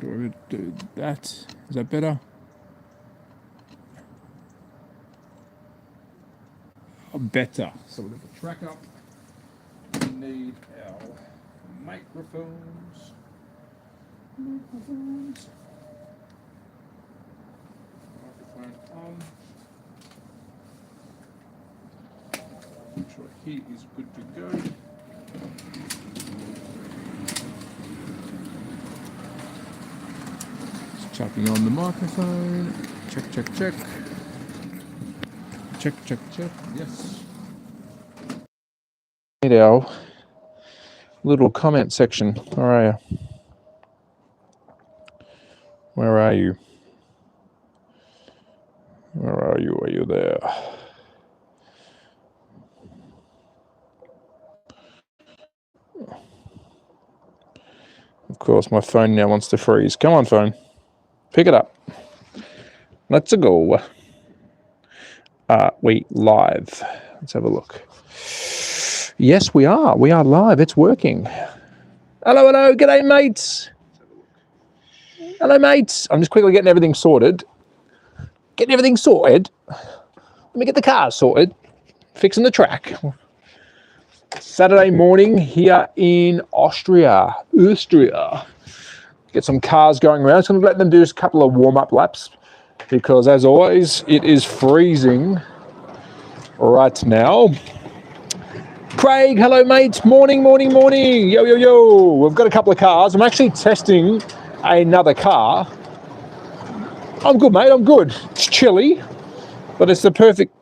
we're going to do that. Is that better? Better. So we'll have the track up. We need our microphones. Microphone on. Make sure heat is good to go. Just chucking on the microphone. Check, check, check. Check, check, check. Yes. Need our little comment section. Where are you? Where are you? Where are you? Are you there? Of course, my phone now wants to freeze. Come on, phone. Pick it up. Let's go. Are we live? Let's have a look. Yes, we are. We are live. It's working. Hello, hello. G'day, mates. Hello, mates. I'm just quickly getting everything sorted. Getting everything sorted. Let me get the car sorted. Fixing the track. Saturday morning here in Austria. Get some cars going around. So I'm going to let them do a couple of warm-up laps because, as always, it is freezing right now. Craig, hello, mate. Morning, morning, morning. Yo, yo, yo. We've got a couple of cars. I'm actually testing another car. I'm good, mate. I'm good. It's chilly, but it's the perfect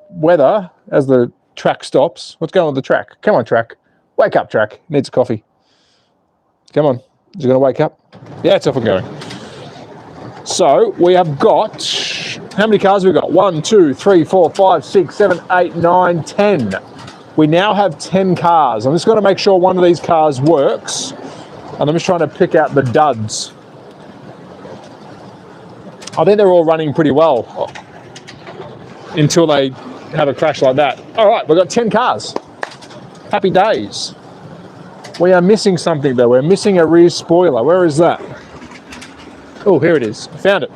weather as the track stops. What's going on with the track? Come on, track. Wake up, track. Needs a coffee. Come on. Is it going to wake up? Yeah, it's off and going. So we have got, how many cars have we got? 1, 2, 3, 4, 5, 6, 7, 8, 9, 10. We now have 10 cars. I'm just going to make sure one of these cars works. And I'm just trying to pick out the duds. I think they're all running pretty well until they have a crash like that. All right, we've got 10 cars. Happy days. We are missing something though. We're missing a rear spoiler. Where is that? Oh, here it is. Found it.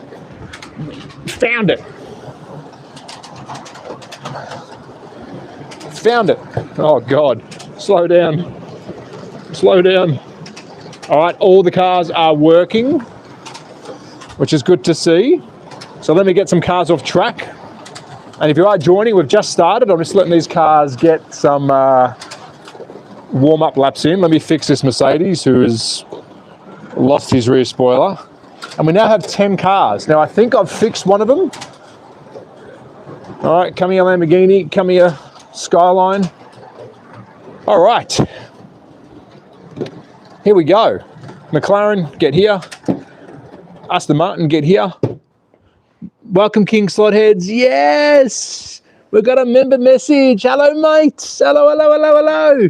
Found it. Found it. Oh God. Slow down. Slow down. All right, all the cars are working, which is good to see. So let me get some cars off track. And if you are joining, we've just started. I'm just letting these cars get some warm-up laps in. Let me fix this Mercedes who has lost his rear spoiler. And we now have 10 cars. Now, I think I've fixed one of them. All right, come here, Lamborghini. Come here, Skyline. All right. Here we go. McLaren, get here. Aston Martin, get here. Welcome, King Slotheads. Yes! We've got a member message. Hello, mates. Hello, hello, hello, hello.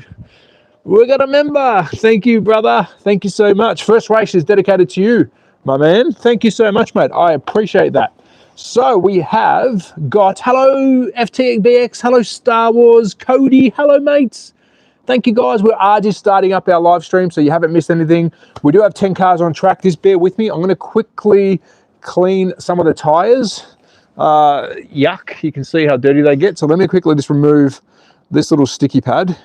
We've got a member. Thank you, brother. Thank you so much. First race is dedicated to you, my man. Thank you so much, mate. I appreciate that. So we have got, hello, FTBX. Hello, Star Wars. Cody. Hello, mates. Thank you, guys. We are just starting up our live stream, so you haven't missed anything. We do have 10 cars on track. Just bear with me. I'm going to quickly clean some of the tires. Yuck, you can see how dirty they get. So let me quickly just remove this little sticky pad,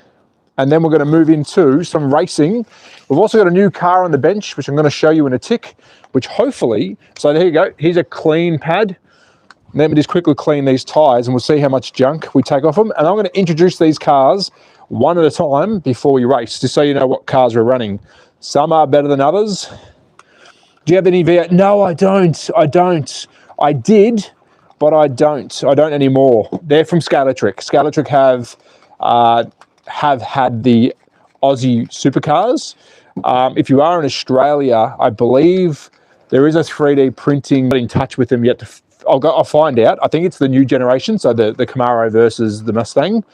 and then we're going to move into some racing. We've also got a new car on the bench, which I'm going to show you in a tick, which hopefully, so there you go. Here's a clean pad. Let me just quickly clean these tires and we'll see how much junk we take off them. And I'm going to introduce these cars one at a time before we race, just so you know what cars we're running. Some are better than others. Do you have any V8? No, I don't. I don't. I did, but I don't. I don't anymore. They're from Scalatric. Scalatric have had the Aussie supercars. If you are in Australia, I believe there is a 3D printing. Not in touch with them yet. I'll find out. I think it's the new generation, so the Camaro versus the Mustang.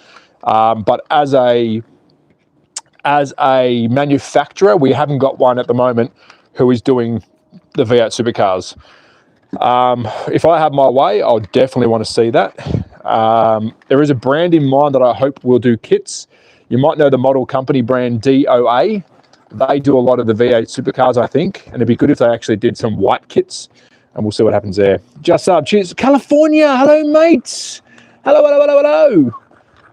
But as a manufacturer, we haven't got one at the moment who is doing the V8 supercars. If I have my way, I'll definitely want to see that. There is a brand in mind that I hope will do kits. You might know the model company brand DOA. They do a lot of the V8 supercars, I think, and it'd be good if they actually did some white kits, and we'll see what happens there. Just up, cheers. California, hello, mates. Hello, hello, hello, hello.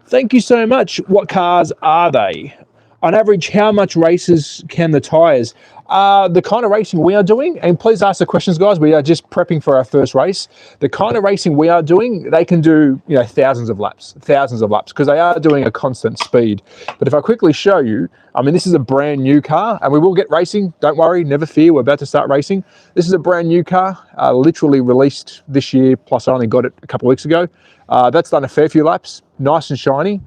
Thank you so much. What cars are they? On average, how much races can the tyres? The kind of racing we are doing, and please ask the questions, guys. We are just prepping for our first race. The kind of racing we are doing, they can do, you know, thousands of laps, because they are doing a constant speed. But if I quickly show you, I mean, this is a brand new car, and we will get racing. Don't worry, never fear. We're about to start racing. This is a brand new car, literally released this year. Plus, I only got it a couple of weeks ago. That's done a fair few laps, nice and shiny.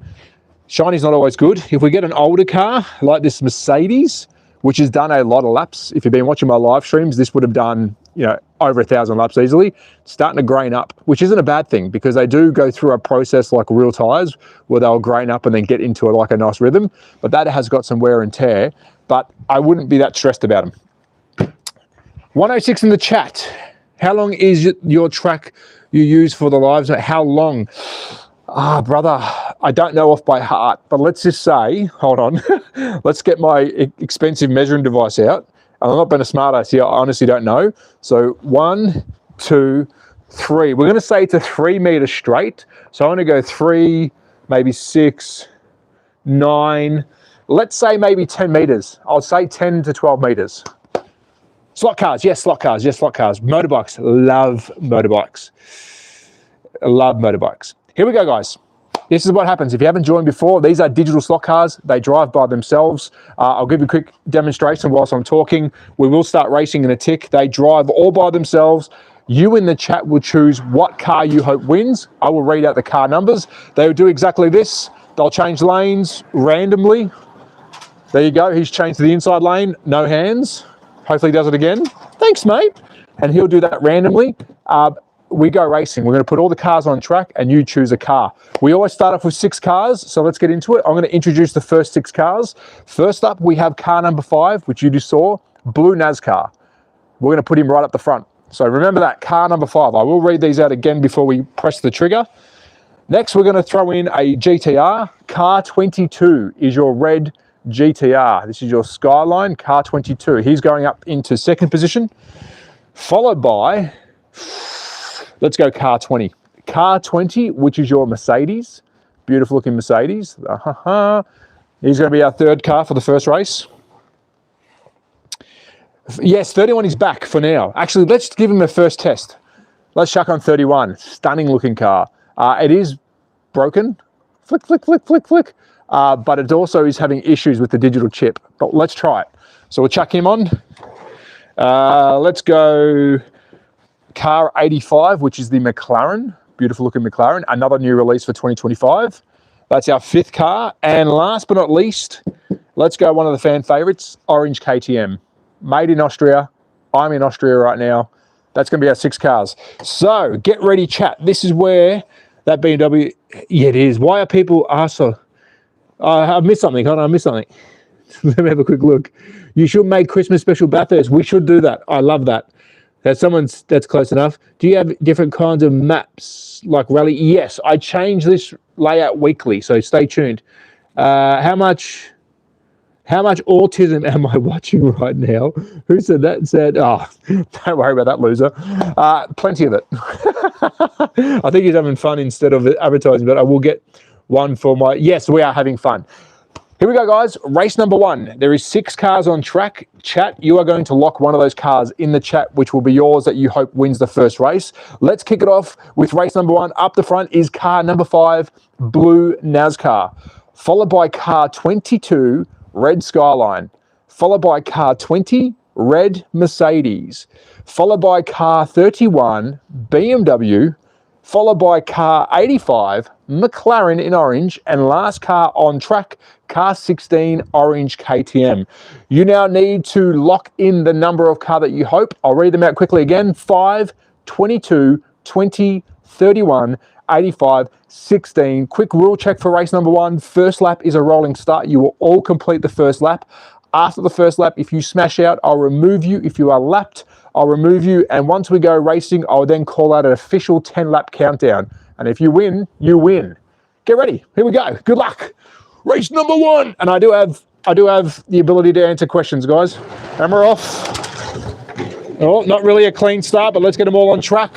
Shiny's not always good. If we get an older car like this Mercedes, which has done a lot of laps. If you've been watching my live streams, this would have done, you know, over 1,000 laps easily. It's starting to grain up, which isn't a bad thing because they do go through a process like real tyres where they'll grain up and then get into like a nice rhythm. But that has got some wear and tear, but I wouldn't be that stressed about them. 106 in the chat. How long is your track you use for the lives? How long? Brother, I don't know off by heart, but let's just say, hold on, let's get my expensive measuring device out. I'm not being a smart ass here, I honestly don't know. So 1, 2, 3. We're going to say to 3 meters straight. So I'm going to go 3, maybe 6, 9, let's say maybe 10 meters. I'll say 10 to 12 meters. Slot cars, yes, slot cars, yes, slot cars. Motorbikes, love motorbikes. Love motorbikes. Here we go, guys. This is what happens. If you haven't joined before, these are digital slot cars. They drive by themselves. I'll give you a quick demonstration whilst I'm talking. We will start racing in a tick. They drive all by themselves. You in the chat will choose what car you hope wins. I will read out the car numbers. They will do exactly this. They'll change lanes randomly. There you go. He's changed to the inside lane. No hands. Hopefully he does it again. Thanks, mate. And he'll do that randomly. We go racing. We're going to put all the cars on track and you choose a car. We always start off with 6 cars, so let's get into it. I'm going to introduce the first 6 cars. First up, we have car number 5, which you just saw, blue NASCAR. We're going to put him right up the front. So remember that, car number 5. I will read these out again before we press the trigger. Next, we're going to throw in a GTR. Car 22 is your red GTR. This is your Skyline, car 22. He's going up into 2nd position, followed by... let's go car 20. Car 20, which is your Mercedes. Beautiful looking Mercedes. He's going to be our 3rd car for the first race. Yes, 31 is back for now. Actually, let's give him a first test. Let's chuck on 31. Stunning looking car. It is broken. Flick, flick, flick, flick, flick. But it also is having issues with the digital chip. But let's try it. So we'll chuck him on. Let's go... car 85, which is the McLaren, beautiful looking McLaren, another new release for 2025. That's our 5th car. And last but not least, let's go one of the fan favorites, orange KTM, made in Austria. I'm in Austria right now. That's going to be our 6 cars. So get ready, chat. This is where that BMW, yeah, it is. Why are people so? I've missed something. Hold on, I missed something. Let me have a quick look. You should make Christmas special Bathurst. We should do that. I love that. That's close enough. Do you have different kinds of maps like rally? Yes, I change this layout weekly, so stay tuned. How much autism am I watching right now? Who said that and said, oh, don't worry about that, loser. Plenty of it. I think he's having fun instead of advertising, but I will get one for my... Yes, we are having fun. Here we go, guys. Race number 1. There is 6 cars on track. Chat, you are going to lock one of those cars in the chat, which will be yours that you hope wins the first race. Let's kick it off with race number 1. Up the front is car number 5, blue NASCAR, followed by car 22, red Skyline, followed by car 20, red Mercedes, followed by car 31, BMW, followed by car 85, McLaren in orange, and last car on track, car 16, orange KTM. You now need to lock in the number of car that you hope. I'll read them out quickly again. 5, 22, 20, 31, 85, 16. Quick rule check for race number 1. First lap is a rolling start. You will all complete the first lap. After the first lap, if you smash out, I'll remove you. If you are lapped, I'll remove you. And once we go racing, I'll then call out an official 10-lap countdown. And if you win, you win. Get ready. Here we go. Good luck. Race number 1. And I do have I do have the ability to answer questions, guys. And we're off. Oh, not really a clean start, but let's get them all on track.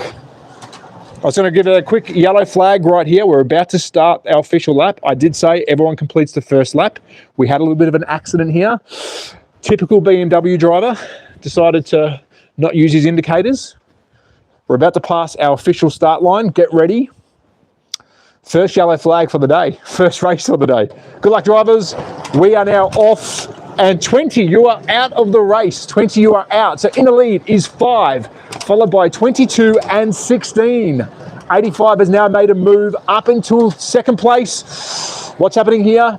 I was going to give it a quick yellow flag right here. We're about to start our official lap. I did say everyone completes the first lap. We had a little bit of an accident here. Typical BMW driver decided to not use his indicators. We're about to pass our official start line. Get ready. First yellow flag for the day. First race of the day. Good luck, drivers. We are now off. And 20, you are out of the race. 20, you are out. So in the lead is 5, followed by 22 and 16. 85 has now made a move up into second place. What's happening here?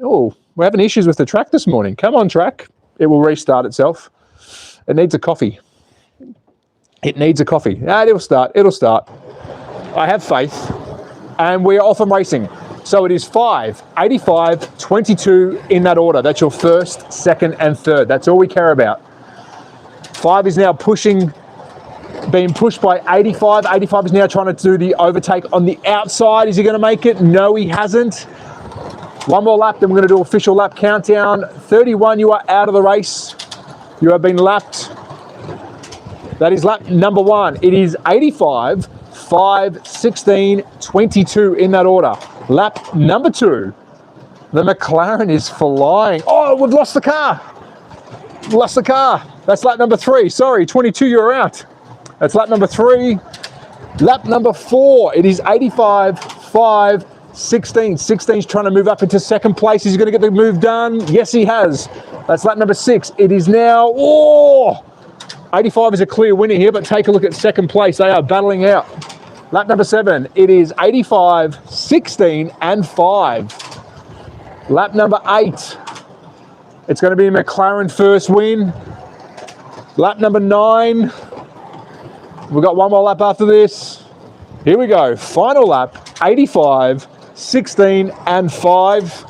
Oh, we're having issues with the track this morning. Come on, track. It will restart itself. It needs a coffee. It needs a coffee. It'll start. It'll start. I have faith. And we're off and racing. So it is 5, 85, 22 in that order. That's your first, second, and third. That's all we care about. 5 is now pushing, being pushed by 85. 85 is now trying to do the overtake on the outside. Is he going to make it? No, he hasn't. One more lap, then we're going to do official lap countdown. 31, you are out of the race. You have been lapped. That is lap number 1. It is 85, 5, 16, 22 in that order. Lap number 2. The McLaren is flying. Oh, we've lost the car. Lost the car. That's lap number 3. Sorry, 22, you're out. That's lap number 3. Lap number 4. It is 85, 5, 16. 16's trying to move up into second place. He's going to get the move done. Yes, he has. That's lap number 6. It is now, 85 is a clear winner here, but take a look at second place. They are battling out. Lap number 7, it is 85, 16, and 5. Lap number 8, it's going to be a McLaren first win. Lap number 9, we've got one more lap after this. Here we go, final lap, 85, 16, and 5.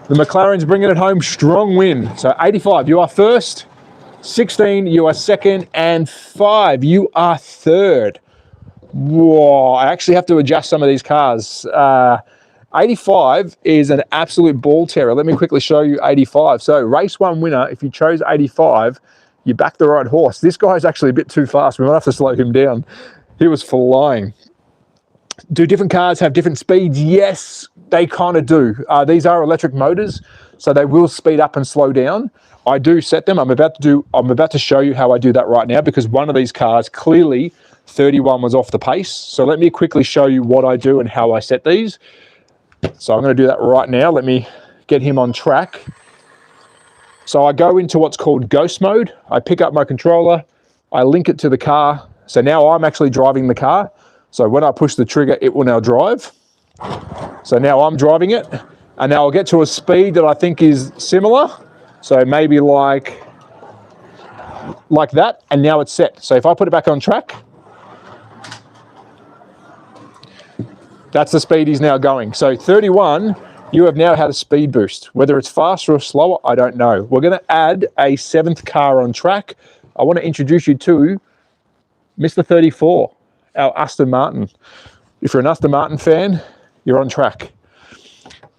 The McLaren's bringing it home, strong win. So 85, you are first, 16, you are second, and 5, you are third. Whoa, I actually have to adjust some of these cars. 85 is an absolute ball terror. Let me quickly show you 85. So race 1 winner, if you chose 85, you backed the right horse. This guy's actually a bit too fast. We might have to slow him down. He was flying. Do different cars have different speeds? Yes, they kind of do. These are electric motors, so they will speed up and slow down. I do set them. I'm about to show you how I do that right now, because one of these cars clearly 31 was off the pace. So let me quickly show you what I do and how I set these. So I'm going to do that right now. Let me get him on track. So I go into what's called ghost mode. I pick up my controller, I link it to the car. So now I'm actually driving the car. So when I push the trigger, it will now drive. So now I'm driving it, and now I'll get to a speed that I think is similar. So maybe like that, and now it's set. So if I put it back on track, that's the speed he's now going. So 31, you have now had a speed boost. Whether it's faster or slower, I don't know. We're going to add a 7th car on track. I want to introduce you to Mr. 34, our Aston Martin. If you're an Aston Martin fan, you're on track.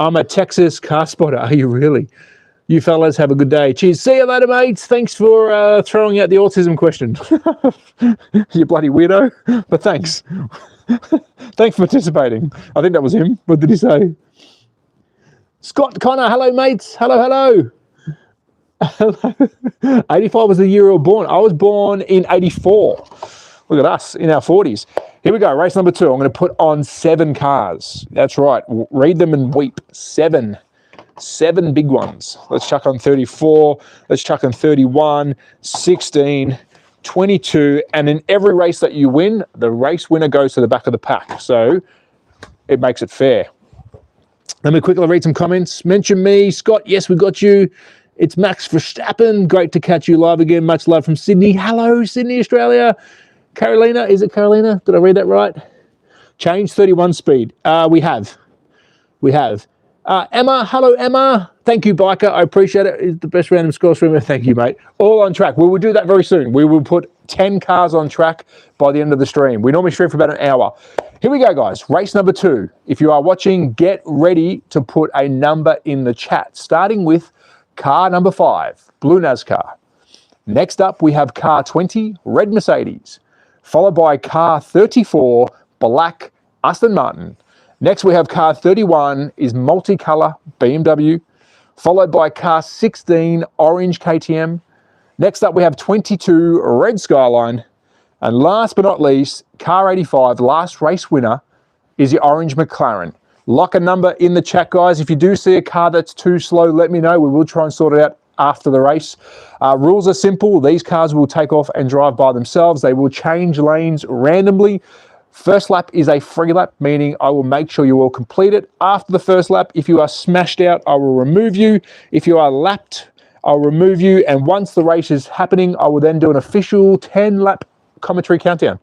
I'm a Texas car spotter. Are you really? You fellas have a good day. Cheers. See you later, mates. Thanks for throwing out the autism question. You bloody weirdo. But thanks. Thanks for participating. I think that was him. What did he say? Scott Connor. Hello, mates. Hello, hello. Hello. 85 was the year you were born. I was born in 84. Look at us in our 40s. Here we go. Race number 2. I'm going to put on 7 cars. That's right. Read them and weep. 7 big ones. Let's chuck on 34. Let's chuck on 31, 16, 22. And in every race that you win, the race winner goes to the back of the pack. So it makes it fair. Let me quickly read some comments. Mention me. Scott, yes, we got you. It's Max Verstappen. Great to catch you live again. Much love from Sydney. Hello, Sydney, Australia. Carolina, is it Carolina? Did I read that right? Change 31 speed. We have. Emma, hello, Emma. Thank you, Biker. I appreciate it. It's the best random score streamer. Thank you, mate. All on track. We will do that very soon. We will put 10 cars on track by the end of the stream. We normally stream for about an hour. Here we go, guys. Race number 2. If you are watching, get ready to put a number in the chat, starting with car number 5, blue NASCAR. Next up, we have car 20, red Mercedes, followed by car 34, black Aston Martin. Next, we have car 31 is multicolor BMW, followed by car 16, orange KTM. Next up, we have 22, red Skyline. And last but not least, car 85, last race winner, is the orange McLaren. Lock a number in the chat, guys. If you do see a car that's too slow, let me know. We will try and sort it out after the race. Rules are simple. These cars will take off and drive by themselves. They will change lanes randomly. First lap is a free lap, meaning I will make sure you all complete it. After the first lap, if you are smashed out, I will remove you. If you are lapped, I'll remove you. And once the race is happening, I will then do an official 10-lap commentary countdown.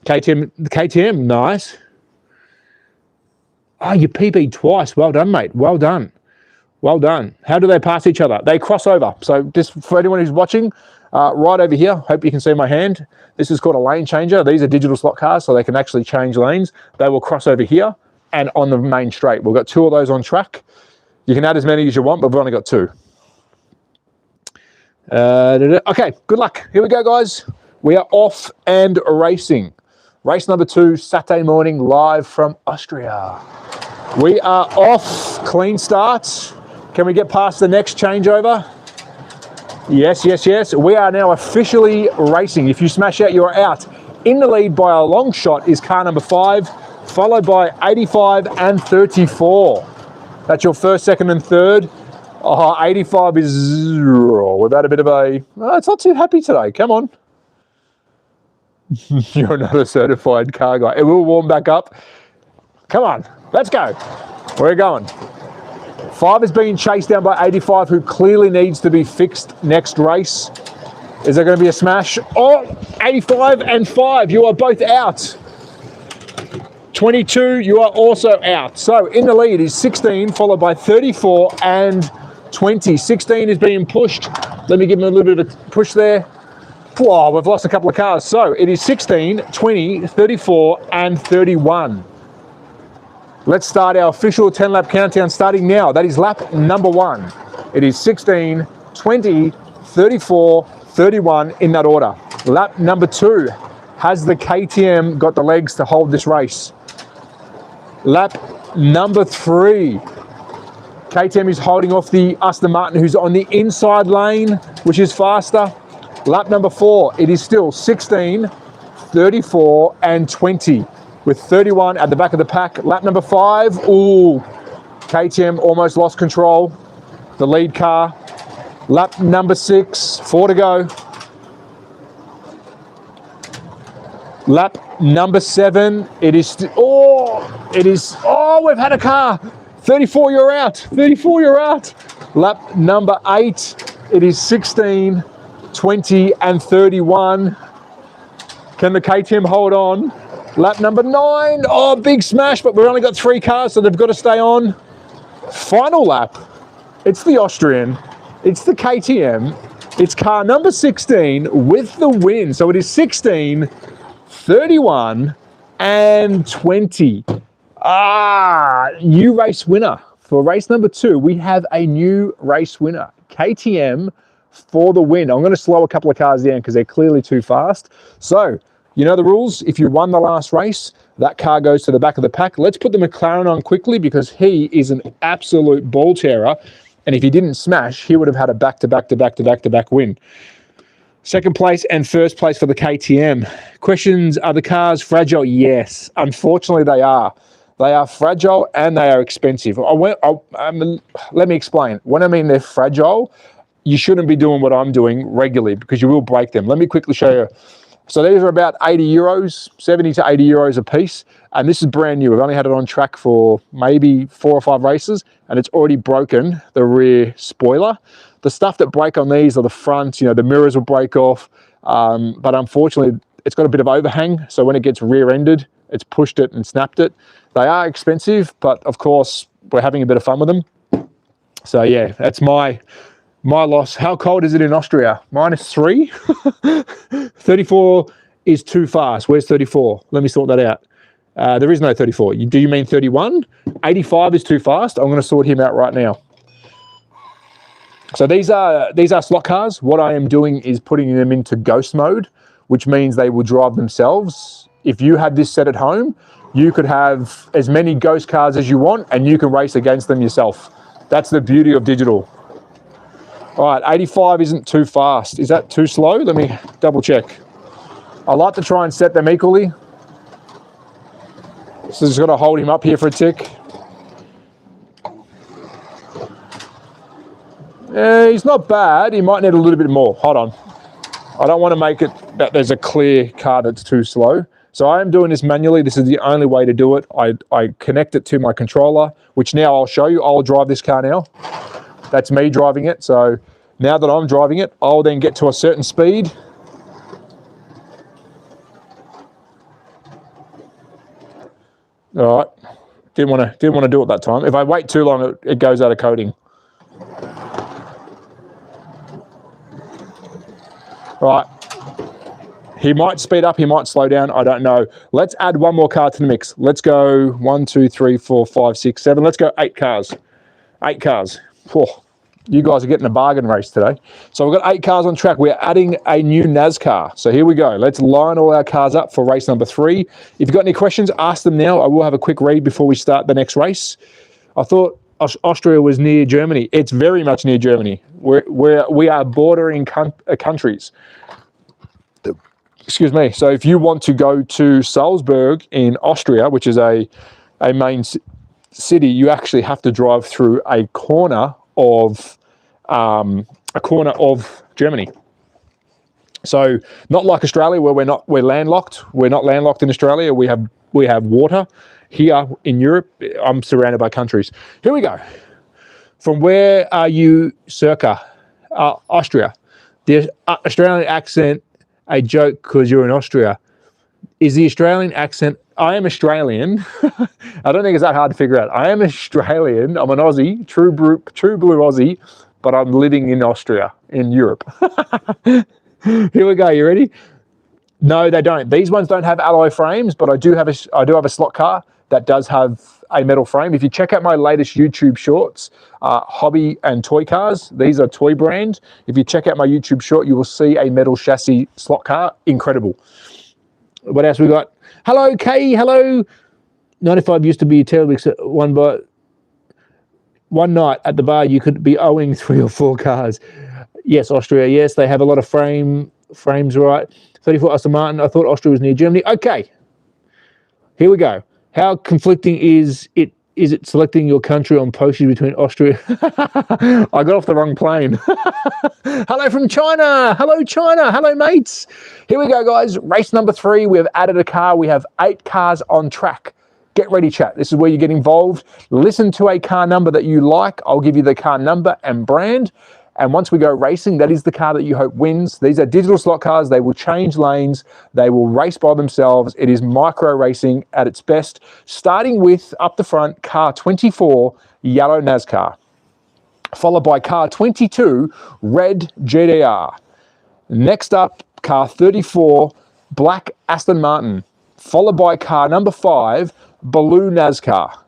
KTM, nice. Oh, you PB'd twice. Well done, mate. Well done. Well done. How do they pass each other? They cross over. So just for anyone who's watching, right over here, hope you can see my hand. This is called a lane changer. These are digital slot cars, so they can actually change lanes. They will cross over here and on the main straight. We've got 2 of those on track. You can add as many as you want, but we've only got 2. Okay, good luck. Here we go, guys. We are off and racing. Race number 2, Saturday morning, live from Austria. We are off. Clean starts. Can we get past the next changeover? Yes, yes, yes. We are now officially racing. If you smash out, you're out. In the lead by a long shot is car number 5, followed by 85 and 34. That's your first, second, and third. Oh, 85 is 0. We've had a bit of a... Oh, it's not too happy today. Come on. You're not a certified car guy. It will warm back up. Come on. Let's go. We're going. 5 is being chased down by 85, who clearly needs to be fixed next race. Is there going to be a smash? Oh, 85 and 5. You are both out. 22, you are also out. So in the lead is 16, followed by 34 and 20. 16 is being pushed. Let me give him a little bit of a push there. Whoa, we've lost a couple of cars. So it is 16, 20, 34, and 31. Let's start our official 10-lap countdown starting now. That is lap number 1. It is 16, 20, 34, 31 in that order. Lap number 2. Has the KTM got the legs to hold this race? Lap number 3. KTM is holding off the Aston Martin, who's on the inside lane, which is faster. Lap number 4, it is still 16, 34, and 20, with 31 at the back of the pack. Lap number 5, ooh, KTM almost lost control, the lead car. Lap number 6, 4 to go. Lap number 7, it is, we've had a car. 34, you're out. 34, you're out. Lap number 8, it is 16, 20, and 31. Can the KTM hold on? Lap number 9, oh, big smash, but we've only got 3 cars, so they've got to stay on. Final lap, it's the Austrian, it's the KTM, it's car number 16 with the win. So it is 16, 31, and 20. New race winner. For race number 2, we have a new race winner. KTM for the win. I'm going to slow a couple of cars down because they're clearly too fast. So, you know the rules. If you won the last race, that car goes to the back of the pack. Let's put the McLaren on quickly because he is an absolute ball terror. And if he didn't smash, he would have had a back-to-back win. Second place and first place for the KTM. Questions, are the cars fragile? Yes, unfortunately they are. They are fragile and they are expensive. Let me explain. When I mean they're fragile, you shouldn't be doing what I'm doing regularly because you will break them. Let me quickly show you. So these are about 80 euros, 70 to 80 euros a piece. And this is brand new. We've only had it on track for maybe 4 or 5 races and it's already broken the rear spoiler. The stuff that break on these are the front, the mirrors will break off. But unfortunately, it's got a bit of overhang. So when it gets rear-ended, it's pushed it and snapped it. They are expensive, but of course, we're having a bit of fun with them. So yeah, that's my loss. How cold is it in Austria? -3? 34 is too fast. Where's 34? Let me sort that out. There is no 34. Do you mean 31? 85 is too fast. I'm going to sort him out right now. So these are slot cars. What I am doing is putting them into ghost mode, which means they will drive themselves. If you had this set at home, you could have as many ghost cars as you want and you can race against them yourself. That's the beauty of digital. All right, 85 isn't too fast. Is that too slow? Let me double check. I like to try and set them equally. So just got to hold him up here for a tick. He's not bad. He might need a little bit more. Hold on. I don't want to make it that there's a clear car that's too slow. So I am doing this manually. This is the only way to do it. I connect it to my controller, which now I'll show you. I'll drive this car now. That's me driving it. So now that I'm driving it, I'll then get to a certain speed. All right. Didn't want to do it that time. If I wait too long, it goes out of coding. Right, he might speed up, he might slow down, I don't know. Let's add one more car to the mix. Let's go 1, 2, 3, 4, 5, 6, 7. Let's go 8 cars. 8 cars. Oh, you guys are getting a bargain race today. So we've got 8 cars on track. We're adding a new NASCAR. So here we go. Let's line all our cars up for race number 3. If you've got any questions, ask them now. I will have a quick read before we start the next race. I thought Austria was near Germany. It's very much near Germany. We are bordering countries. Excuse me. So if you want to go to Salzburg in Austria, which is a main city, you actually have to drive through a corner of Germany. So not like Australia where we're landlocked. We're not landlocked in Australia. We have water. Here in Europe, I'm surrounded by countries. Here we go. From where are you, circa? Austria. The Australian accent, a joke because you're in Austria. Is the Australian accent, I am Australian. I don't think it's that hard to figure out. I am Australian. I'm an Aussie, true blue Aussie, but I'm living in Austria, in Europe. Here we go. You ready? No, they don't. These ones don't have alloy frames, but I do have a slot car that does have a metal frame. If you check out my latest YouTube shorts, hobby and toy cars, these are toy brand. If you check out my YouTube short, you will see a metal chassis slot car. Incredible. What else we got? Hello, Kay. Hello. 95 used to be terribly one night at the bar, you could be owing 3 or 4 cars. Yes, Austria. Yes, they have a lot of frames, right? 34 Aston Martin. I thought Austria was near Germany. Okay. Here we go. How conflicting is it selecting your country on postage between Austria? I got off the wrong plane. Hello from China. Hello, China. Hello, mates. Here we go, guys. Race number 3. We have added a car. We have 8 cars on track. Get ready, chat. This is where you get involved. Listen to a car number that you like. I'll give you the car number and brand. And once we go racing, that is the car that you hope wins. These are digital slot cars. They will change lanes. They will race by themselves. It is micro racing at its best. Starting with, up the front, car 24, yellow NASCAR. Followed by car 22, red GDR. Next up, car 34, black Aston Martin. Followed by car number 5, blue NASCAR.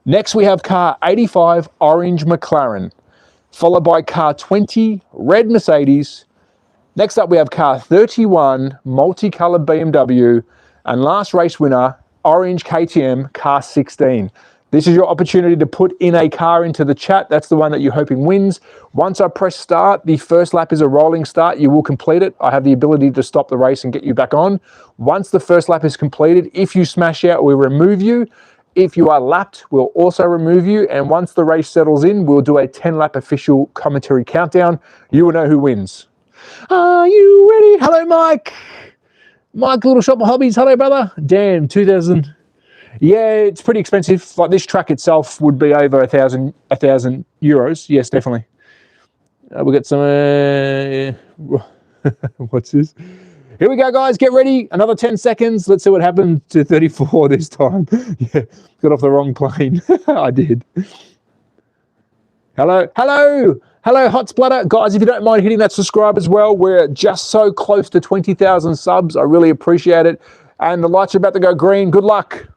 Next, we have car 85, orange McLaren. Followed by car 20, red Mercedes. Next up, we have car 31, multicolored BMW. And last race winner, orange KTM, car 16. This is your opportunity to put in a car into the chat. That's the one that you're hoping wins. Once I press start, the first lap is a rolling start. You will complete it. I have the ability to stop the race and get you back on. Once the first lap is completed, if you smash out, we remove you. If you are lapped, we'll also remove you. And once the race settles in, we'll do a 10-lap official commentary countdown. You will know who wins. Are you ready? Hello, Mike. Mike, Little Shop of Hobbies. Hello, brother. Damn, 2000. Yeah, it's pretty expensive. Like this track itself would be over 1,000 euros. Yes, definitely. We got some. What's this? Here we go, guys. Get ready. Another 10 seconds. Let's see what happened to 34 this time. Yeah, got off the wrong plane. I did. Hello, hello, hello, Hot Splatter. Guys, if you don't mind hitting that subscribe as well, we're just so close to 20,000 subs. I really appreciate it. And the lights are about to go green. Good luck.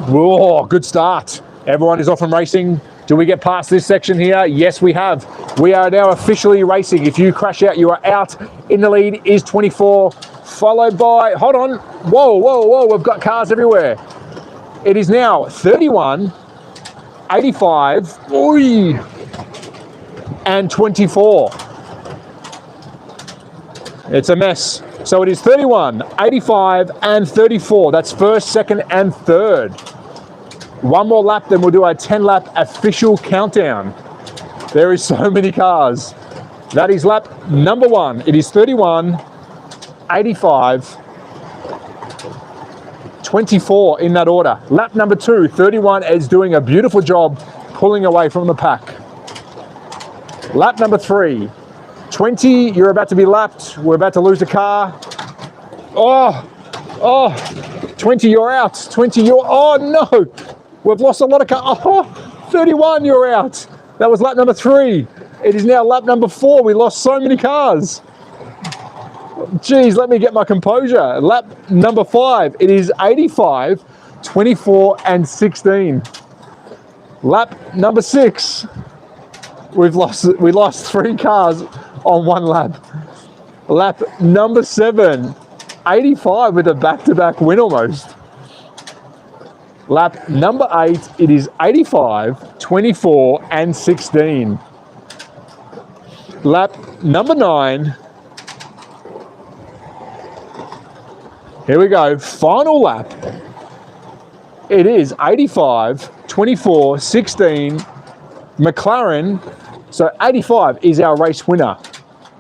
Whoa, good start. Everyone is off and racing. Do we get past this section here? Yes, we have. We are now officially racing. If you crash out, you are out. In the lead is 24, followed by, hold on, whoa, we've got cars everywhere. It is now 31, 85, and 24. It's a mess. So it is 31, 85, and 34. That's first, second, and third. One more lap, then we'll do our 10-lap official countdown. There is so many cars. That is lap number 1. It is 31, 85, 24 in that order. Lap number 2, 31 is doing a beautiful job pulling away from the pack. Lap number 3, 20, you're about to be lapped. We're about to lose a car. 20, you're out. 20, oh no. We've lost a lot of cars. 31, you're out. That was lap number 3. It is now lap number 4. We lost so many cars. Geez, let me get my composure. Lap number 5. It is 85, 24, and 16. Lap number 6. We lost 3 cars on one lap. Lap number 7. 85 with a back-to-back win almost. Lap number 8, it is 85, 24, and 16. Lap number 9. Here we go, final lap. It is 85, 24, 16. McLaren, so 85 is our race winner,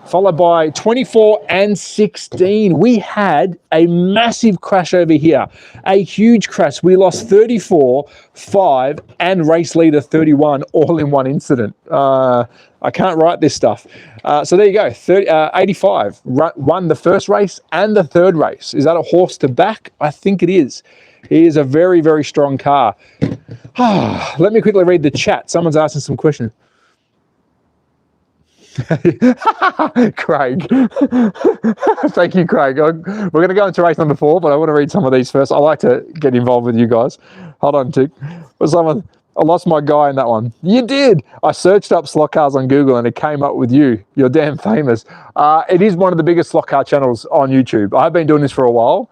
followed by 24 and 16. We had a massive crash over here, a huge crash. We lost 34, 5, and race leader 31 all in one incident. I can't write this stuff. So there you go, 85 won the first race and the third race. Is that a horse to back? I think it is. He is a very, very strong car. Let me quickly read the chat. Someone's asking some questions. Craig. Thank you, Craig. We're going to go into race number 4, but I want to read some of these first. I like to get involved with you guys. Hold on, Tick. I lost my guy in that one. You did. I searched up slot cars on Google and it came up with you. You're damn famous. It is one of the biggest slot car channels on YouTube. I've been doing this for a while.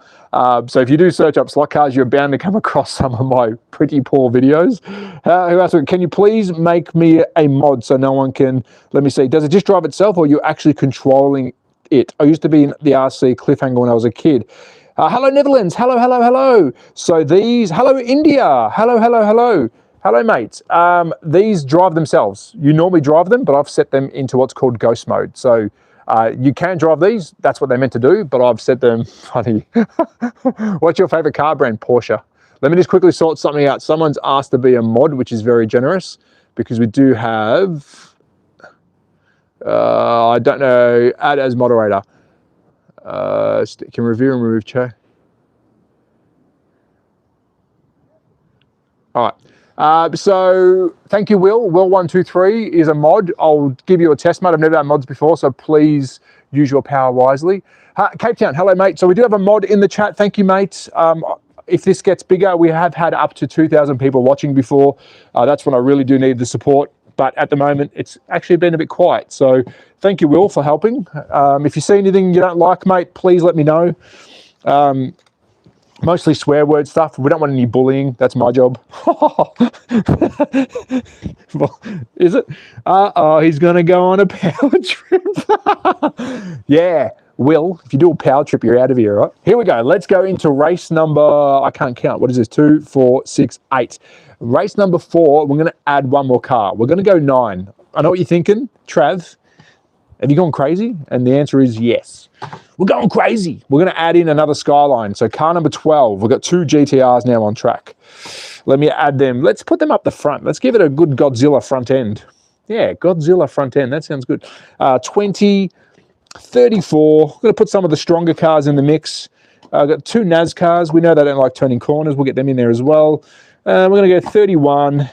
So if you do search up slot cars, you're bound to come across some of my pretty poor videos. Who else? Can you please make me a mod so no one can, let me see, does it just drive itself or are you actually controlling it? I used to be in the RC cliffhanger when I was a kid. Hello, Netherlands. Hello. So these, hello, India. Hello. Hello, mates. These drive themselves. You normally drive them, but I've set them into what's called ghost mode. So you can drive these. That's what they're meant to do, but I've set them funny. What's your favorite car brand? Porsche. Let me just quickly sort something out. Someone's asked to be a mod, which is very generous because we do have, I don't know, add as moderator. Can review and remove chat. All right. So thank you, Will. Will123 is a mod. I'll give you a test mode. I've never done mods before, so please use your power wisely. Cape Town, hello, mate. So we do have a mod in the chat. Thank you, mate. If this gets bigger, we have had up to 2,000 people watching before. That's when I really do need the support. But at the moment, it's actually been a bit quiet. So thank you, Will, for helping. If you see anything you don't like, mate, please let me know. Mostly swear word stuff. We don't want any bullying. That's my job. Is it? He's going to go on a power trip. Yeah, Will, if you do a power trip, you're out of here, right? Here we go. Let's go into race number, I can't count. What is this? 2, 4, 6, 8. Race number 4, we're going to add one more car. We're going to go 9. I know what you're thinking. Trav, have you gone crazy? And the answer is yes. We're going crazy. We're going to add in another Skyline. So car number 12, we've got 2 GTRs now on track. Let me add them. Let's put them up the front. Let's give it a good Godzilla front end. Yeah, Godzilla front end. That sounds good. 20, 34. We're going to put some of the stronger cars in the mix. I've got 2 NASCARs. We know they don't like turning corners. We'll get them in there as well. We're going to go 31.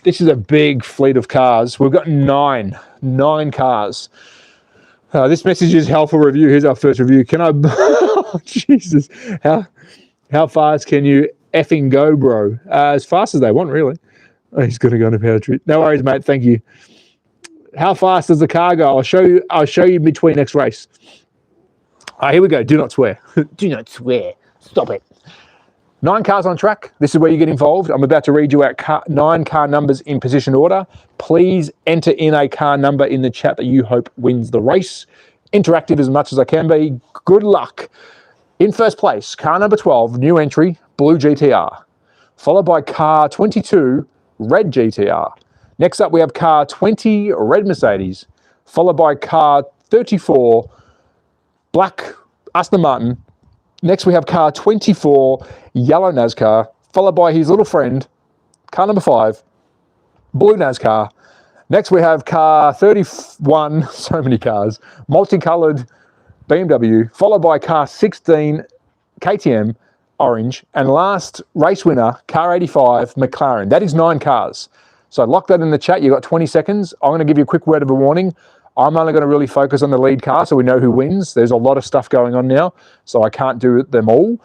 This is a big fleet of cars. We've got 9 cars. This message is helpful review. Here's our first review. Can I, oh, Jesus, how fast can you effing go, bro? As fast as they want, really. Oh, he's going to go on a power trip. No worries, mate. Thank you. How fast does the car go? I'll show you between next race. Here we go. Do not swear. Do not swear. Stop it. 9 cars on track. This is where you get involved. I'm about to read you out 9 car numbers in position order. Please enter in a car number in the chat that you hope wins the race. Interactive as much as I can be. Good luck. In first place, car number 12, new entry, blue GTR. Followed by car 22, red GTR. Next up, we have car 20, red Mercedes. Followed by car 34, black Aston Martin. Next, we have car 24, yellow NASCAR, followed by his little friend, car number 5, blue NASCAR. Next, we have car 31, so many cars, multicolored BMW, followed by car 16, KTM, orange. And last race winner, car 85, McLaren. That is 9 cars. So lock that in the chat. You've got 20 seconds. I'm going to give you a quick word of a warning. I'm only going to really focus on the lead car so we know who wins. There's a lot of stuff going on now, so I can't do them all.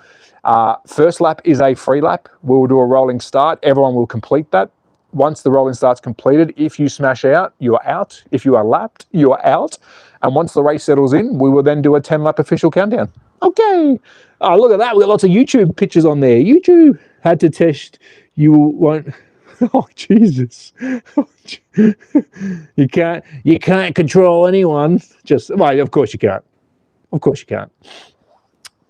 First lap is a free lap. We'll do a rolling start. Everyone will complete that. Once the rolling start's completed, if you smash out, you are out. If you are lapped, you are out. And once the race settles in, we will then do a 10-lap official countdown. Okay. Oh, look at that. We've got lots of YouTube pictures on there. YouTube had to test. You won't... Oh, Jesus. You can't control anyone. Well, of course you can't. Of course you can't.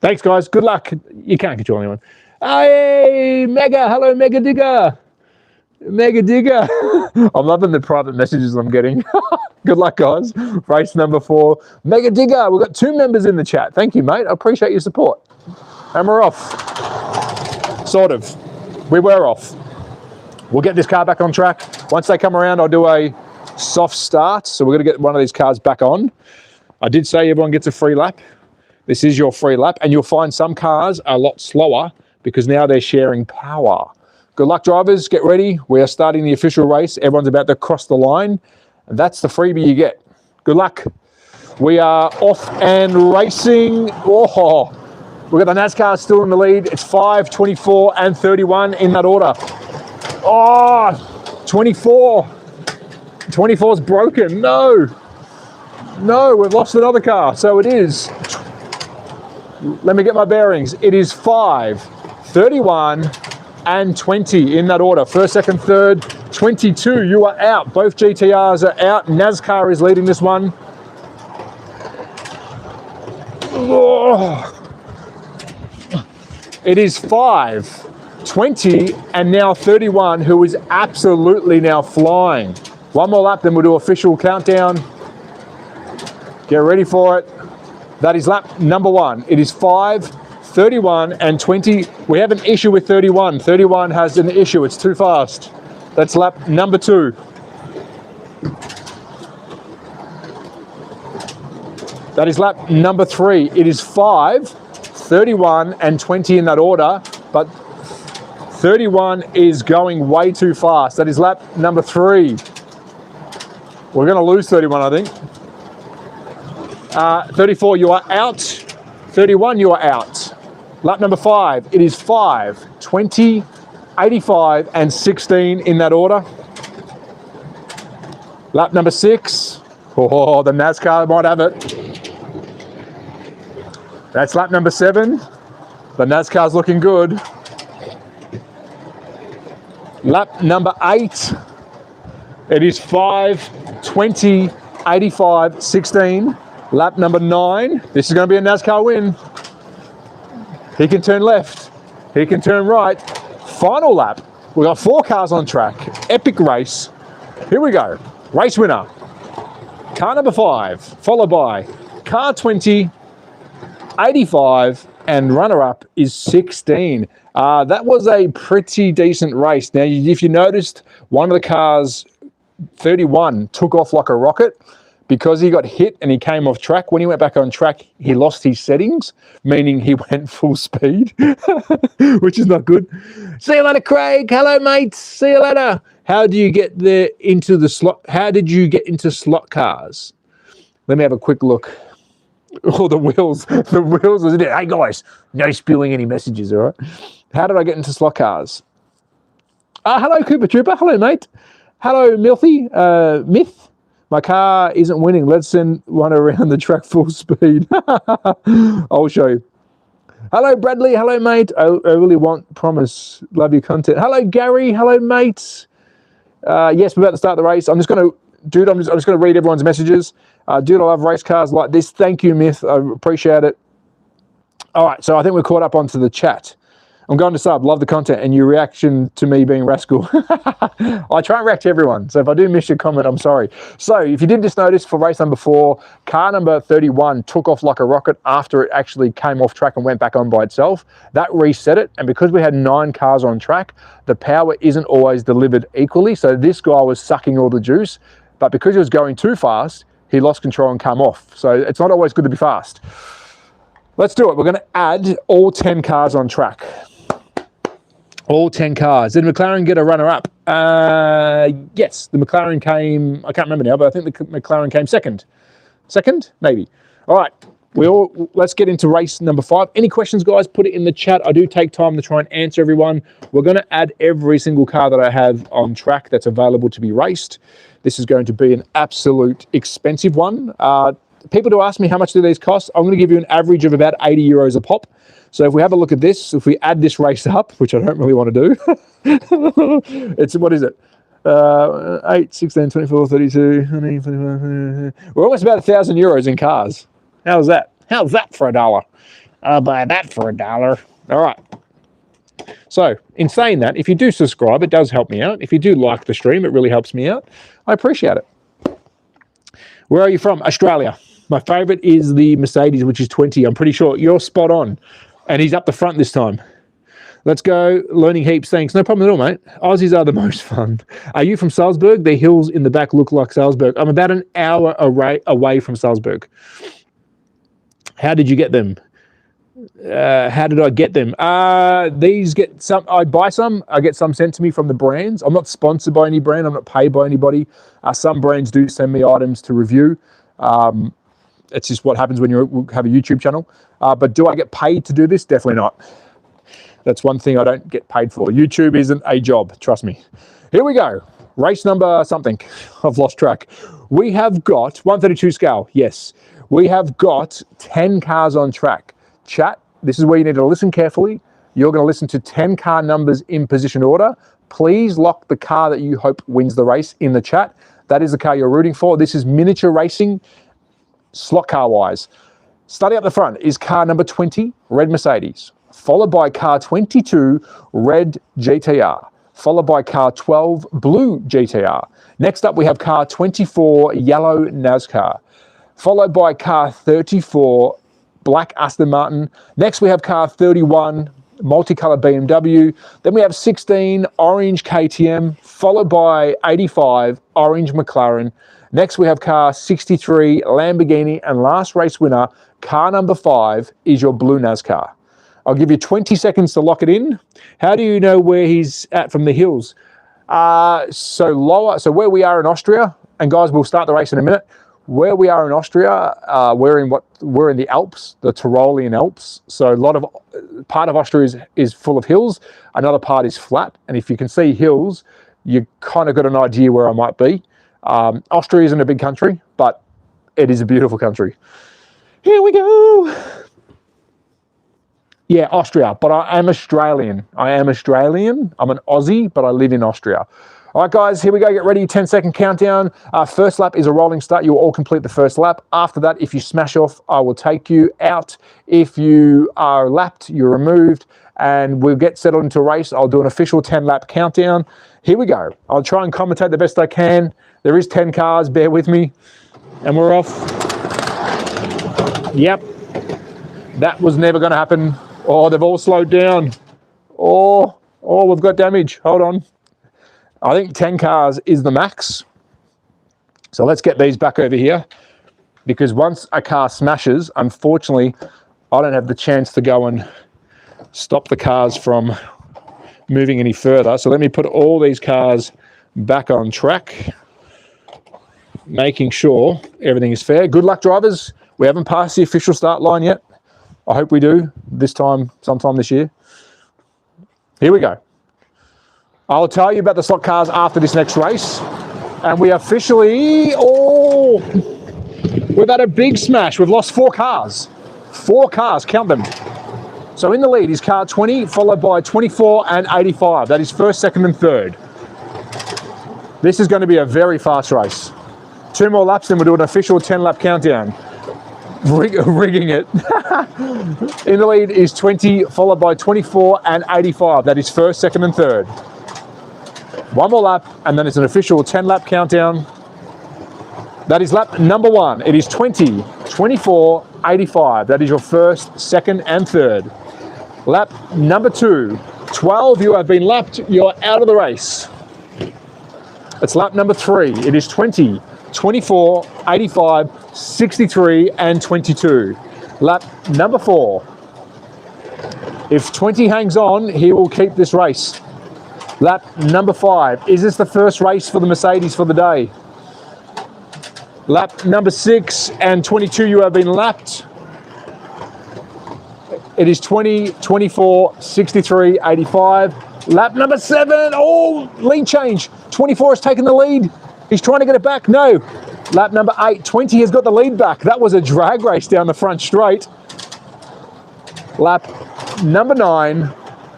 Thanks, guys. Good luck. You can't control anyone. Hey, Mega. Hello, Mega Digger. Mega Digger. I'm loving the private messages I'm getting. Good luck, guys. Race number 4. Mega Digger. We've got 2 members in the chat. Thank you, mate. I appreciate your support. And we're off. Sort of. We were off. We'll get this car back on track. Once they come around, I'll do a soft start. So we're going to get one of these cars back on. I did say everyone gets a free lap. This is your free lap. And you'll find some cars are a lot slower because now they're sharing power. Good luck, drivers. Get ready. We are starting the official race. Everyone's about to cross the line. And that's the freebie you get. Good luck. We are off and racing. Oh, we've got the NASCAR still in the lead. It's 5, 24, and 31 in that order. Oh, 24. 24's broken. No, we've lost another car. So it is, let me get my bearings. It is 5, 31, and 20 in that order. First, second, third, 22. You are out. Both GTRs are out. NASCAR is leading this one. Oh. It is 5, 20, and now 31, who is absolutely now flying. One more lap, then we'll do official countdown. Get ready for it. That is lap number 1. It is 5, 31, and 20. We have an issue with 31. 31 has an issue. It's too fast. That's lap number 2. That is lap number 3. It is 5, 31, and 20 in that order, but 31 is going way too fast. That is lap number 3. We're going to lose 31, I think. 34, you are out. 31, you are out. Lap number 5. It is 5, 20, 85, and 16 in that order. Lap number 6. Oh, the NASCAR might have it. That's lap number 7. The NASCAR's looking good. Lap number 8. It is 5, 20, 85, 16. Lap number 9. This is going to be a NASCAR win. He can turn left. He can turn right. Final lap. We've got 4 cars on track. Epic race. Here we go. Race winner. Car number 5. Followed by car 20, 85, and runner-up is 16. That was a pretty decent race. Now, if you noticed, one of the cars, 31, took off like a rocket because he got hit and he came off track. When he went back on track, he lost his settings, meaning he went full speed, which is not good. See you later, Craig. Hello, mates. See you later. How do you get there into the slot? How did you get into slot cars? Let me have a quick look. Oh, the wheels. The wheels was in it. Hey, guys, no spewing any messages, all right? How did I get into slot cars? Hello, Cooper Trooper. Hello, mate. Hello, Milthy. Myth. My car isn't winning. Let's send one around the track full speed. I'll show you. Hello, Bradley. Hello, mate. I really want promise. Love your content. Hello, Gary. Hello, mates. Yes, we're about to start the race. I'm just going to, dude, I'm just going to read everyone's messages. Dude, I love race cars like this. Thank you, Myth. I appreciate it. All right, so I think we're caught up onto the chat. I'm going to sub, love the content, and your reaction to me being rascal. I try and react to everyone, so if I do miss your comment, I'm sorry. So if you did just notice, for race number 4, car number 31 took off like a rocket after it actually came off track and went back on by itself. That reset it, and because we had 9 cars on track, the power isn't always delivered equally, so this guy was sucking all the juice, but because he was going too fast, he lost control and came off. So it's not always good to be fast. Let's do it. We're going to add all 10 cars on track. All 10 cars. Did McLaren get a runner-up? Yes, the McLaren came, I can't remember now, but I think the McLaren came second. Second? Maybe. All right, let's get into race number 5. Any questions, guys, put it in the chat. I do take time to try and answer everyone. We're going to add every single car that I have on track that's available to be raced. This is going to be an absolute expensive one. People do ask me how much do these cost. I'm going to give you an average of about 80 euros a pop. So if we have a look at this, if we add this race up, which I don't really want to do, it's, what is it? 8, 16, 24, 32, 20, 25, we're almost about 1,000 euros in cars. How's that? How's that for $1? I'll buy that for $1. All right. So in saying that, if you do subscribe, it does help me out. If you do like the stream, it really helps me out. I appreciate it. Where are you from? Australia. My favorite is the Mercedes, which is 20. I'm pretty sure you're spot on. And he's up the front this time. Let's go. Learning heaps. Thanks. No problem at all, mate. Aussies are the most fun. Are you from Salzburg? The hills in the back look like Salzburg. I'm about an hour away from Salzburg. How did you get them? How did I get them? These get some. I buy some. I get some sent to me from the brands. I'm not sponsored by any brand. I'm not paid by anybody. Some brands do send me items to review. It's just what happens when you have a YouTube channel. But do I get paid to do this? Definitely not. That's one thing I don't get paid for. YouTube isn't a job, trust me. Here we go. Race number something. I've lost track. We have got 132 scale. Yes. We have got 10 cars on track. Chat, this is where you need to listen carefully. You're going to listen to 10 car numbers in position order. Please lock the car that you hope wins the race in the chat. That is the car you're rooting for. This is miniature racing. Slot car wise, starting up the front is car number 20, red Mercedes, followed by car 22, red GTR, followed by car 12, blue GTR. Next up, we have car 24, yellow NASCAR, followed by car 34, black Aston Martin. Next, we have car 31, multicolored BMW. Then we have 16, orange KTM, followed by 85, orange McLaren. Next, we have car 63, Lamborghini, and last race winner, car number 5, is your blue NASCAR. I'll give you 20 seconds to lock it in. How do you know where he's at from the hills? So where we are in Austria, and guys, we'll start the race in a minute. Where we are in Austria, we're in the Alps, the Tyrolean Alps. So part of Austria is full of hills. Another part is flat. And if you can see hills, you kind of got an idea where I might be. Austria isn't a big country, but it is a beautiful country. Here we go. Yeah, Austria, but I am Australian. I'm an Aussie, but I live in Austria. All right, guys, here we go. Get ready. 10-second countdown. First lap is a rolling start. You will all complete the first lap. After that, if you smash off, I will take you out. If you are lapped, you're removed, and we'll get settled into a race. I'll do an official 10-lap countdown. Here we go. I'll try and commentate the best I can. There is 10 cars. Bear with me. And we're off. Yep. That was never going to happen. Oh, they've all slowed down. Oh, we've got damage. Hold on. I think 10 cars is the max. So let's get these back over here, because once a car smashes, unfortunately, I don't have the chance to go and stop the cars from moving any further. So let me put all these cars back on track, making sure everything is fair. Good luck, drivers. We haven't passed the official start line yet. I hope we do this time, sometime this year. Here we go. I'll tell you about the slot cars after this next race. And we officially, we've had a big smash. We've lost 4 cars. 4 cars, count them. So in the lead is car 20, followed by 24 and 85. That is first, second, and third. This is going to be a very fast race. 2 more laps, then we'll do an official 10-lap countdown. Rigging it. In the lead is 20, followed by 24 and 85. That is first, second, and third. 1 more lap, and then it's an official 10-lap countdown. That is lap number 1. It is 20, 24, 85. That is your first, second, and third. Lap number 2. 12, you have been lapped. You're out of the race. It's lap number 3. It is 20, 24, 85, 63, and 22. Lap number 4. If 20 hangs on, he will keep this race. Lap number 5. Is this the first race for the Mercedes for the day? Lap number 6 and 22, you have been lapped. It is 20, 24, 63, 85. Lap number 7. Oh, lead change. 24 has taken the lead. He's trying to get it back. No. Lap number 8. 20 has got the lead back. That was a drag race down the front straight. Lap number 9.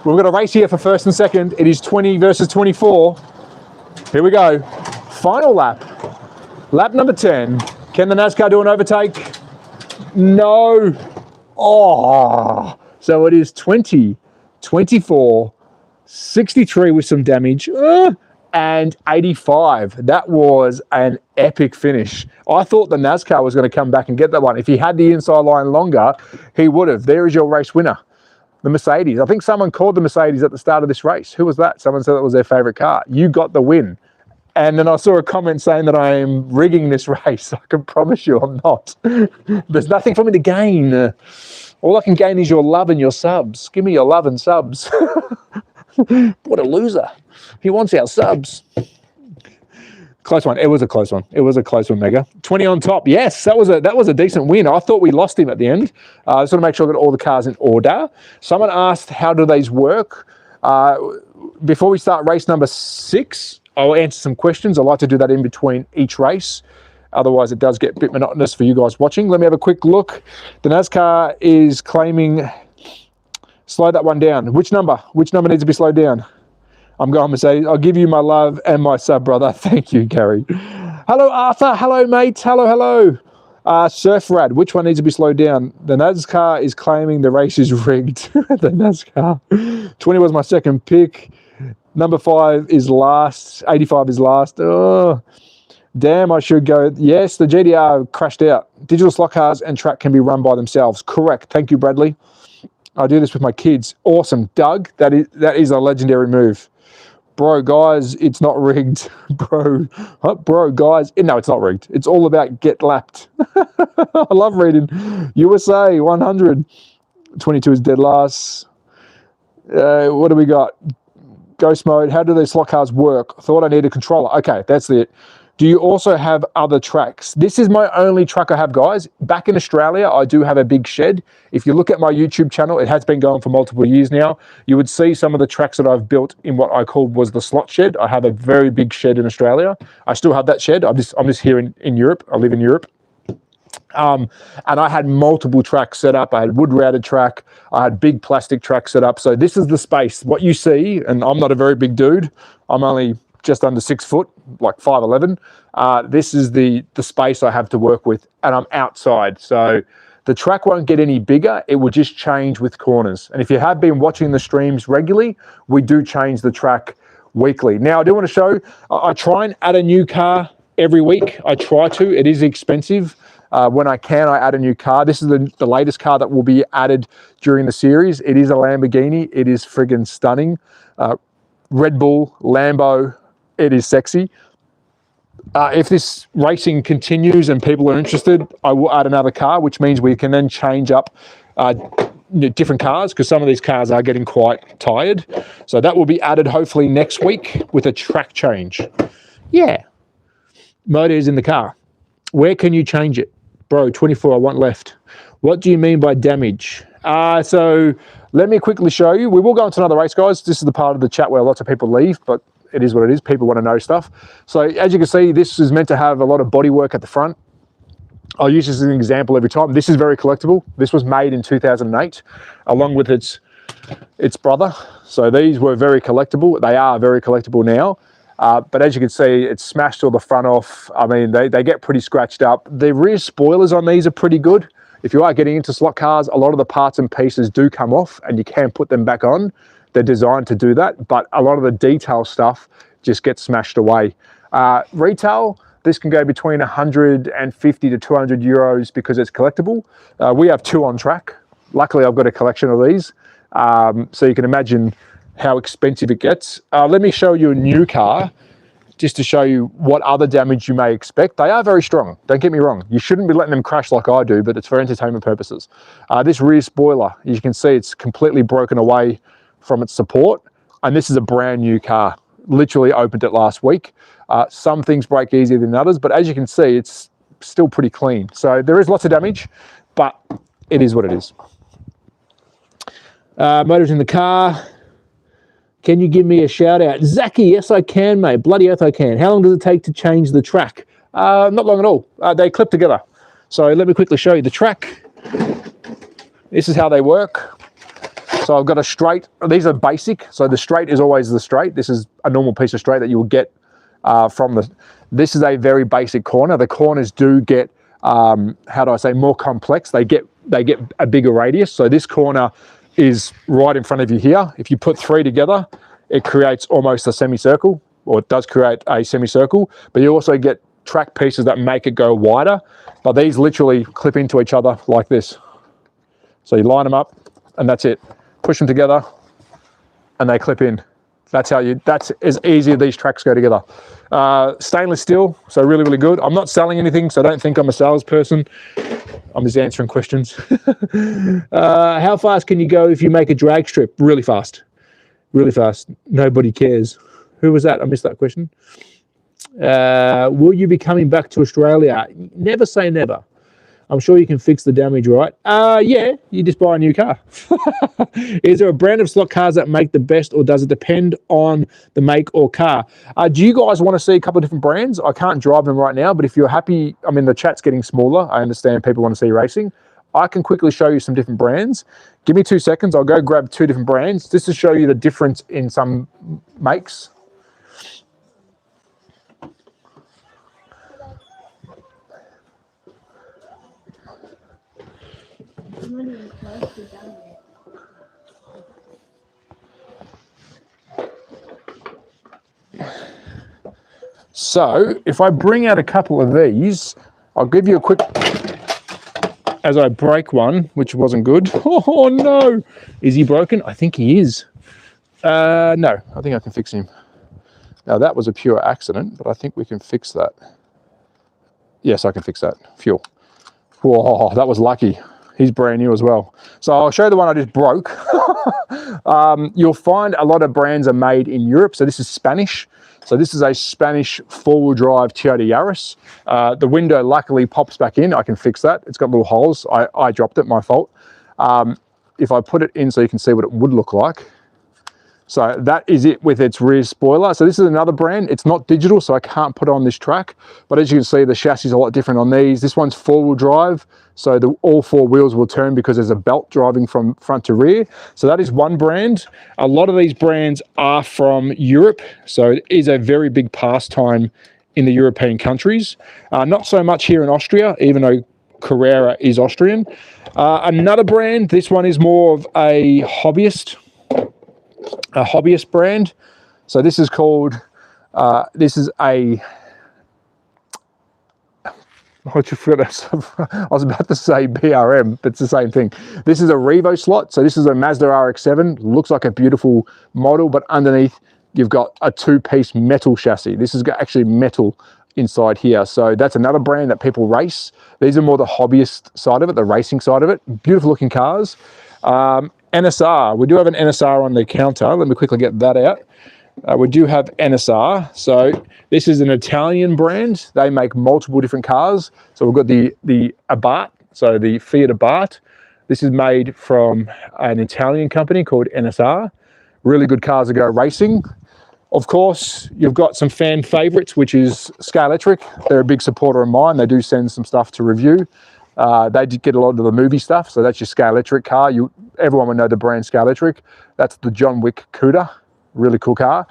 We've got a race here for first and second. It is 20 versus 24. Here we go. Final lap. Lap number 10. Can the NASCAR do an overtake? No. Oh. So it is 20, 24, 63 with some damage, and 85. That was an epic finish. I thought the NASCAR was going to come back and get that one. If he had the inside line longer, he would have. There is your race winner. The Mercedes. I think someone called the Mercedes at the start of this race. Who was that? Someone said it was their favorite car. You got the win. And then I saw a comment saying that I am rigging this race. I can promise you I'm not. There's nothing for me to gain. All I can gain is your love and your subs. Give me your love and subs. What a loser. He wants our subs. Close one. It was a close one. It was a close one, Mega. 20 on top. Yes, that was a decent win. I thought we lost him at the end. I just want to make sure I got all the cars in order. Someone asked, how do these work? Before we start race number 6, I'll answer some questions. I like to do that in between each race. Otherwise, it does get a bit monotonous for you guys watching. Let me have a quick look. The NASCAR is claiming... Slow that one down. Which number? Which number needs to be slowed down? I'm going Mercedes. I'll give you my love and my sub, brother. Thank you, Gary. Hello, Arthur. Hello, mate. Hello, hello. Surf Rad. Which one needs to be slowed down? The NASCAR is claiming the race is rigged. The NASCAR. 20 was my second pick. Number 5 is last. 85 is last. Oh, damn, I should go. Yes, the GDR crashed out. Digital slot cars and track can be run by themselves. Correct. Thank you, Bradley. I do this with my kids. Awesome. Doug, that is a legendary move. Bro, guys, it's not rigged. Bro, guys. No, it's not rigged. It's all about get lapped. I love reading. USA, 100. 22 is dead last. What do we got? Ghost mode. How do these slot cars work? Thought I need a controller. Okay, that's it. Do you also have other tracks? This is my only track I have, guys. Back in Australia, I do have a big shed. If you look at my YouTube channel, it has been going for multiple years now. You would see some of the tracks that I've built in what I called was the slot shed. I have a very big shed in Australia. I still have that shed. I'm just here in Europe. I live in Europe. And I had multiple tracks set up. I had wood routed track. I had big plastic tracks set up. So this is the space. What you see, and I'm not a very big dude. I'm only just under 6 foot, like 5'11". This is the space I have to work with, and I'm outside. So the track won't get any bigger. It will just change with corners. And if you have been watching the streams regularly, we do change the track weekly. Now, I do want to show, I try and add a new car every week. I try to. It is expensive. When I can, I add a new car. This is the latest car that will be added during the series. It is a Lamborghini. It is friggin' stunning. Red Bull, Lambo, it is sexy. If this racing continues and people are interested, I will add another car, which means we can then change up different cars, because some of these cars are getting quite tired. So that will be added hopefully next week with a track change. Yeah. Motor is in the car. Where can you change it? Bro, 24, I want left. What do you mean by damage? So let me quickly show you. We will go into another race, guys. This is the part of the chat where lots of people leave, but it is what it is. People want to know stuff. So as you can see, this is meant to have a lot of body work at the front. I'll use this as an example every time. This is very collectible. This was made in 2008, along with its brother. So these were very collectible. They are very collectible now. But as you can see, it's smashed all the front off. I mean, they get pretty scratched up. The rear spoilers on these are pretty good. If you are getting into slot cars, a lot of the parts and pieces do come off and you can put them back on. They're designed to do that, but a lot of the detail stuff just gets smashed away. Retail, this can go between 150 to 200 euros because it's collectible. We have 2 on track. Luckily, I've got a collection of these. So you can imagine how expensive it gets. Let me show you a new car just to show you what other damage you may expect. They are very strong, don't get me wrong. You shouldn't be letting them crash like I do, but it's for entertainment purposes. This rear spoiler, you can see it's completely broken away from its support. And this is a brand new car. Literally opened it last week. Some things break easier than others, but as you can see, it's still pretty clean. So there is lots of damage, but it is what it is. Motors in the car. Can you give me a shout out? Zachy, yes I can, mate. Bloody oath I can. How long does it take to change the track? Not long at all. They clip together. So let me quickly show you the track. This is how they work. So I've got a straight. These are basic. So the straight is always the straight. This is a normal piece of straight that you will get from the. This is a very basic corner. The corners do get, how do I say, more complex. They get a bigger radius. So this corner is right in front of you here. If you put 3 together, it creates almost a semicircle, or it does create a semicircle, but you also get track pieces that make it go wider, but these literally clip into each other like this. So you line them up and that's it. Push them together and they clip in. That's as easy as these tracks go together. Stainless steel, so really, really good. I'm not selling anything, so don't think I'm a salesperson. I'm just answering questions. How fast can you go if you make a drag strip? Really fast. Really fast. Nobody cares. Who was that? I missed that question. Will you be coming back to Australia? Never say never. I'm sure you can fix the damage, right? Yeah, you just buy a new car. Is there a brand of slot cars that make the best, or does it depend on the make or car? Do you guys want to see a couple of different brands? I can't drive them right now, but if you're happy, I mean, the chat's getting smaller. I understand people want to see racing. I can quickly show you some different brands. Give me 2 seconds. I'll go grab 2 different brands just to show you the difference in some makes. So if I bring out a couple of these, I'll give you a quick, as I break one, which wasn't good. Oh no, is he broken? I think he is. No, I think I can fix him. Now that was a pure accident, but I think we can fix that. Yes, I can fix that. Fuel. Whoa, that was lucky. He's brand new as well. So I'll show you the one I just broke. You'll find a lot of brands are made in Europe. So this is Spanish. So this is a Spanish 4-wheel drive Toyota Yaris. The window luckily pops back in. I can fix that. It's got little holes. I dropped it, my fault. If I put it in so you can see what it would look like. So that is it with its rear spoiler. So this is another brand. It's not digital, so I can't put it on this track. But as you can see, the chassis is a lot different on these. This one's 4-wheel drive. So all 4 wheels will turn because there's a belt driving from front to rear. So that is one brand. A lot of these brands are from Europe. So it is a very big pastime in the European countries. Not so much here in Austria, even though Carrera is Austrian. Another brand, this one is more of a hobbyist brand. So this is called, this is a, I was about to say BRM, but it's the same thing. This is a Revo slot. So this is a Mazda RX-7. Looks like a beautiful model, but underneath you've got a 2-piece metal chassis. This is actually metal inside here. So that's another brand that people race. These are more the hobbyist side of it, the racing side of it. Beautiful looking cars. NSR, we do have an NSR on the counter. Let me quickly get that out. We do have NSR. So this is an Italian brand. They make multiple different cars. So we've got the Abarth, so the Fiat Abarth. This is made from an Italian company called NSR. Really good cars that go racing. Of course, you've got some fan favorites, which is Scalextric. They're a big supporter of mine. They do send some stuff to review. They did get a lot of the movie stuff, so that's your Scalextric car. Everyone would know the brand Scalextric. That's the John Wick Cuda, really cool car.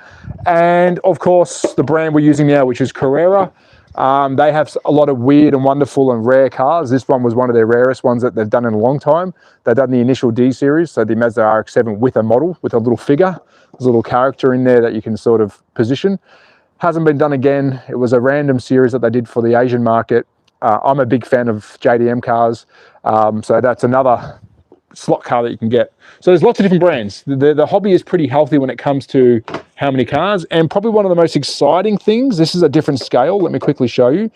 And of course, the brand we're using now, which is Carrera. They have a lot of weird and wonderful and rare cars. This one was one of their rarest ones that they've done in a long time. They've done the initial D series, so the Mazda RX-7 with a model, with a little figure. There's a little character in there that you can sort of position. Hasn't been done again. It was a random series that they did for the Asian market. I'm a big fan of JDM cars, so that's another slot car that you can get. So there's lots of different brands. The hobby is pretty healthy when it comes to how many cars, and probably one of the most exciting things, this is a different scale. Let me quickly show you.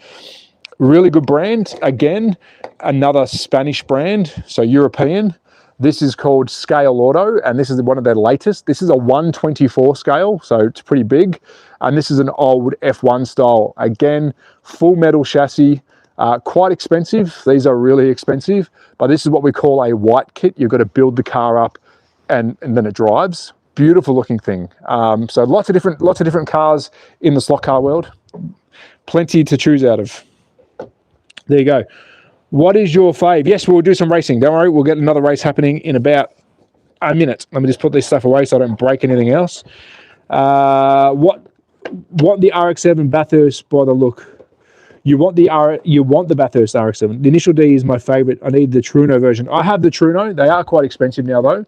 Really good brand. Again, another Spanish brand, so European. This is called Scale Auto, and this is one of their latest. This is a 1/24 scale, so it's pretty big. And this is an old F1 style. Again, full metal chassis, quite expensive. These are really expensive, but this is what we call a white kit. You've got to build the car up and then it drives. Beautiful looking thing. So lots of different cars in the slot car world. Plenty to choose out of. There you go. What is your fave? Yes, we'll do some racing. Don't worry, we'll get another race happening in about a minute. Let me just put this stuff away so I don't break anything else. What the RX-7 Bathurst by the look? You want the Bathurst RX-7. The Initial D is my favorite. I need the Truno version. I have the Truno. They are quite expensive now though.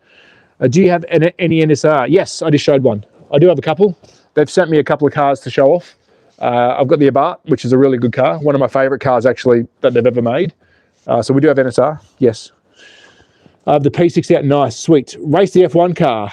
Do you have any NSR? Yes, I just showed one. I do have a couple. They've sent me a couple of cars to show off. I've got the Abarth, which is a really good car. One of my favorite cars actually that they've ever made. So we do have NSR, yes. The P60 out, nice, sweet. Race the F1 car.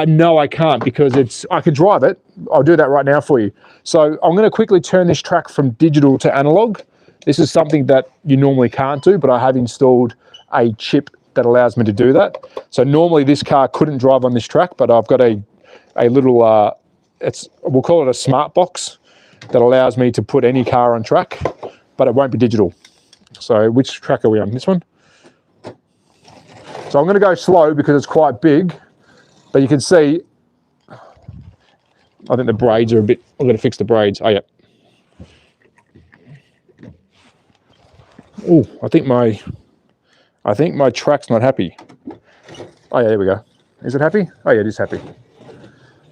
No, I can't because I can drive it. I'll do that right now for you. So I'm going to quickly turn this track from digital to analog. This is something that you normally can't do, but I have installed a chip that allows me to do that. So normally this car couldn't drive on this track, but I've got a little, we'll call it a smart box that allows me to put any car on track, but it won't be digital. So which track are we on? This one? So I'm going to go slow because it's quite big, but you can see, I think the braids are a bit, I'm going to fix the braids. Oh yeah. Oh, I think my track's not happy. Oh yeah, there we go. Is it happy? Oh yeah, it is happy.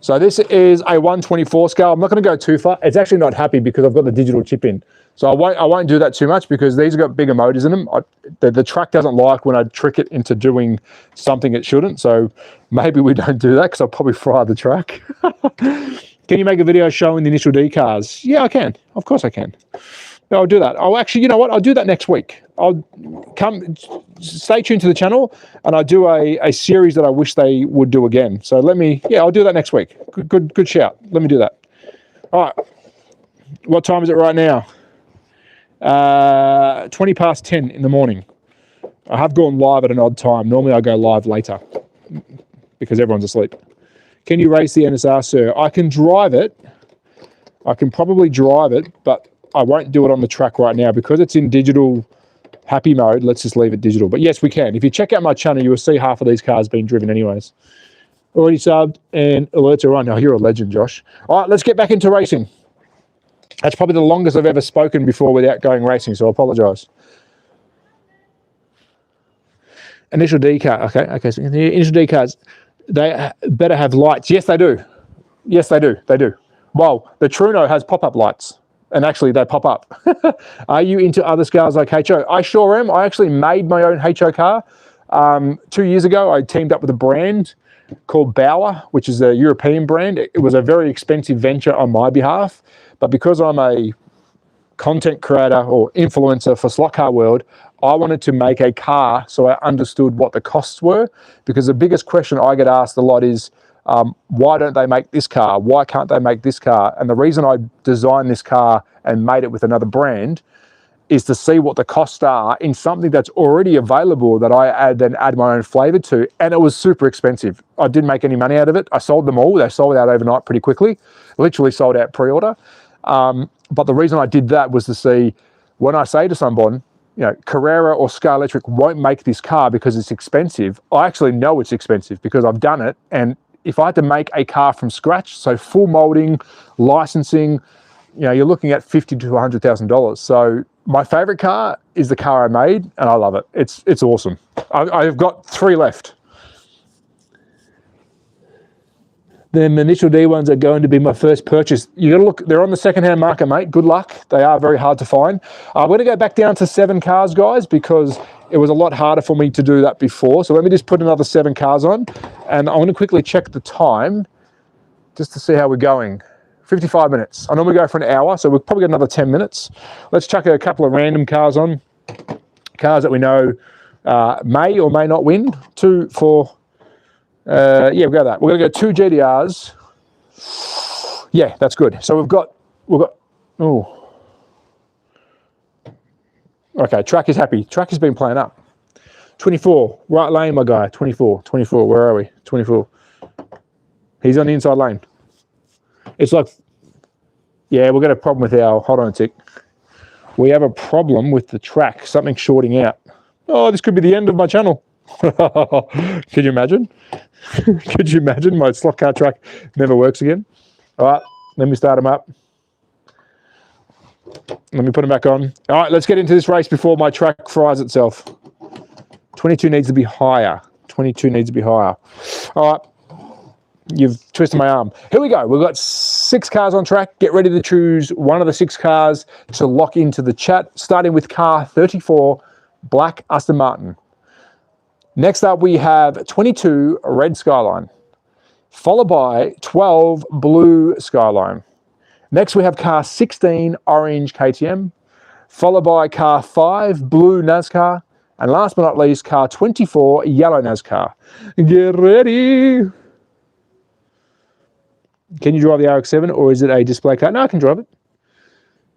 So this is a 1/24 scale. I'm not going to go too far. It's actually not happy because I've got the digital chip in. So I won't do that too much because these have got bigger motors in them. The track doesn't like when I trick it into doing something it shouldn't. So maybe we don't do that because I'll probably fry the track. Can you make a video showing the Initial D cars? Yeah, I can. Of course I can. I'll do that. I'll actually, you know what? I'll do that next week. Stay tuned to the channel and I'll do a series that I wish they would do again. So I'll do that next week. Good shout. Let me do that. All right. What time is it right now? 20 past 10 in the morning. I have gone live at an odd time. Normally I go live later because everyone's asleep. Can you race the NSR, sir? I can drive it. I can probably drive it, but I won't do it on the track right now because it's in digital happy mode. Let's just leave it digital. But yes, we can. If you check out my channel, you will see half of these cars being driven anyways. Already subbed and alerts are on. Oh, you're a legend, Josh. All right, let's get back into racing. That's probably the longest I've ever spoken before without going racing, so I apologise. Initial D car. Okay. So the Initial D cars, they better have lights. Yes, they do. Yes, they do. They do. Well, the Truno has pop-up lights. And actually, they pop up. Are you into other scales like HO? I sure am. I actually made my own HO car. 2 years ago, I teamed up with a brand called Bauer, which is a European brand. It was a very expensive venture on my behalf. But because I'm a content creator or influencer for Slot Car World, I wanted to make a car so I understood what the costs were. Because the biggest question I get asked a lot is, why don't they make this car? Why can't they make this car? And the reason I designed this car and made it with another brand is to see what the costs are in something that's already available that I then add my own flavor to. And it was super expensive. I didn't make any money out of it. I sold them all. They sold out overnight pretty quickly, literally sold out pre-order. But the reason I did that was to see, when I say to someone, you know, Carrera or Sky Electric won't make this car because it's expensive. I actually know it's expensive because I've done it. And if I had to make a car from scratch, so full molding, licensing, you know, you're looking at $50,000 to $100,000. So my favorite car is the car I made, and I love it. It's awesome. I've got 3 left. The initial D ones are going to be my first purchase. You got to look, they're on the secondhand market, mate. Good luck. They are very hard to find. We're going to go back down to 7 cars, guys, because it was a lot harder for me to do that before. So let me just put another 7 cars on, and I want to quickly check the time just to see how we're going. 55 minutes. I normally go for an hour, so we've probably got another 10 minutes. Let's chuck a couple of random cars on. Cars that we know may or may not win. 2 for... yeah, we've got that. We're going to go 2 GDRs. Yeah, that's good. So we've got, oh. Okay, Track is happy. Track has been playing up. 24, right lane, my guy. 24, where are we? 24. He's on the inside lane. It's like, yeah, we've got a problem with our, hold on a tick. We have a problem with the track, something shorting out. Oh, this could be the end of my channel. Could you imagine? Could you imagine my slot car track never works again? All right, let me start them up. Let me put them back on. All right, let's get into this race before my track fries itself. 22 needs to be higher. 22 needs to be higher. All right, you've twisted my arm. Here we go. We've got 6 cars on track. Get ready to choose one of the 6 cars to lock into the chat, starting with car 34, black Aston Martin. Next up, we have 22 red Skyline, followed by 12 blue Skyline. Next, we have car 16 orange KTM, followed by car 5 blue NASCAR, and last but not least, car 24 yellow NASCAR. Get ready. Can you drive the RX-7, or is it a display car? No, I can drive it.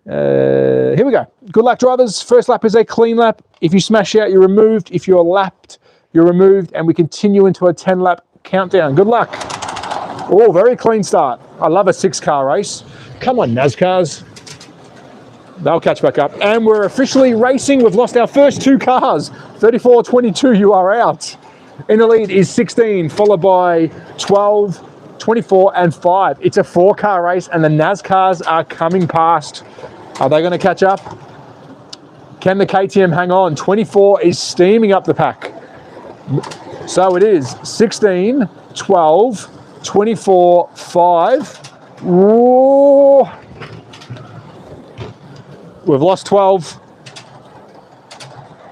Here we go. Good luck, drivers. First lap is a clean lap. If you smash out, you're removed. If you're lapped, you're removed, and we continue into a 10-lap countdown. Good luck. Oh, very clean start. I love a 6-car race. Come on, NASCARs. They'll catch back up. And we're officially racing. We've lost our first 2 cars. 34, 22, you are out. In the lead is 16, followed by 12, 24, and 5. It's a 4-car race, and the NASCARs are coming past. Are they going to catch up? Can the KTM hang on? 24 is steaming up the pack. So it is 16, 12, 24, 5. Whoa. We've lost 12.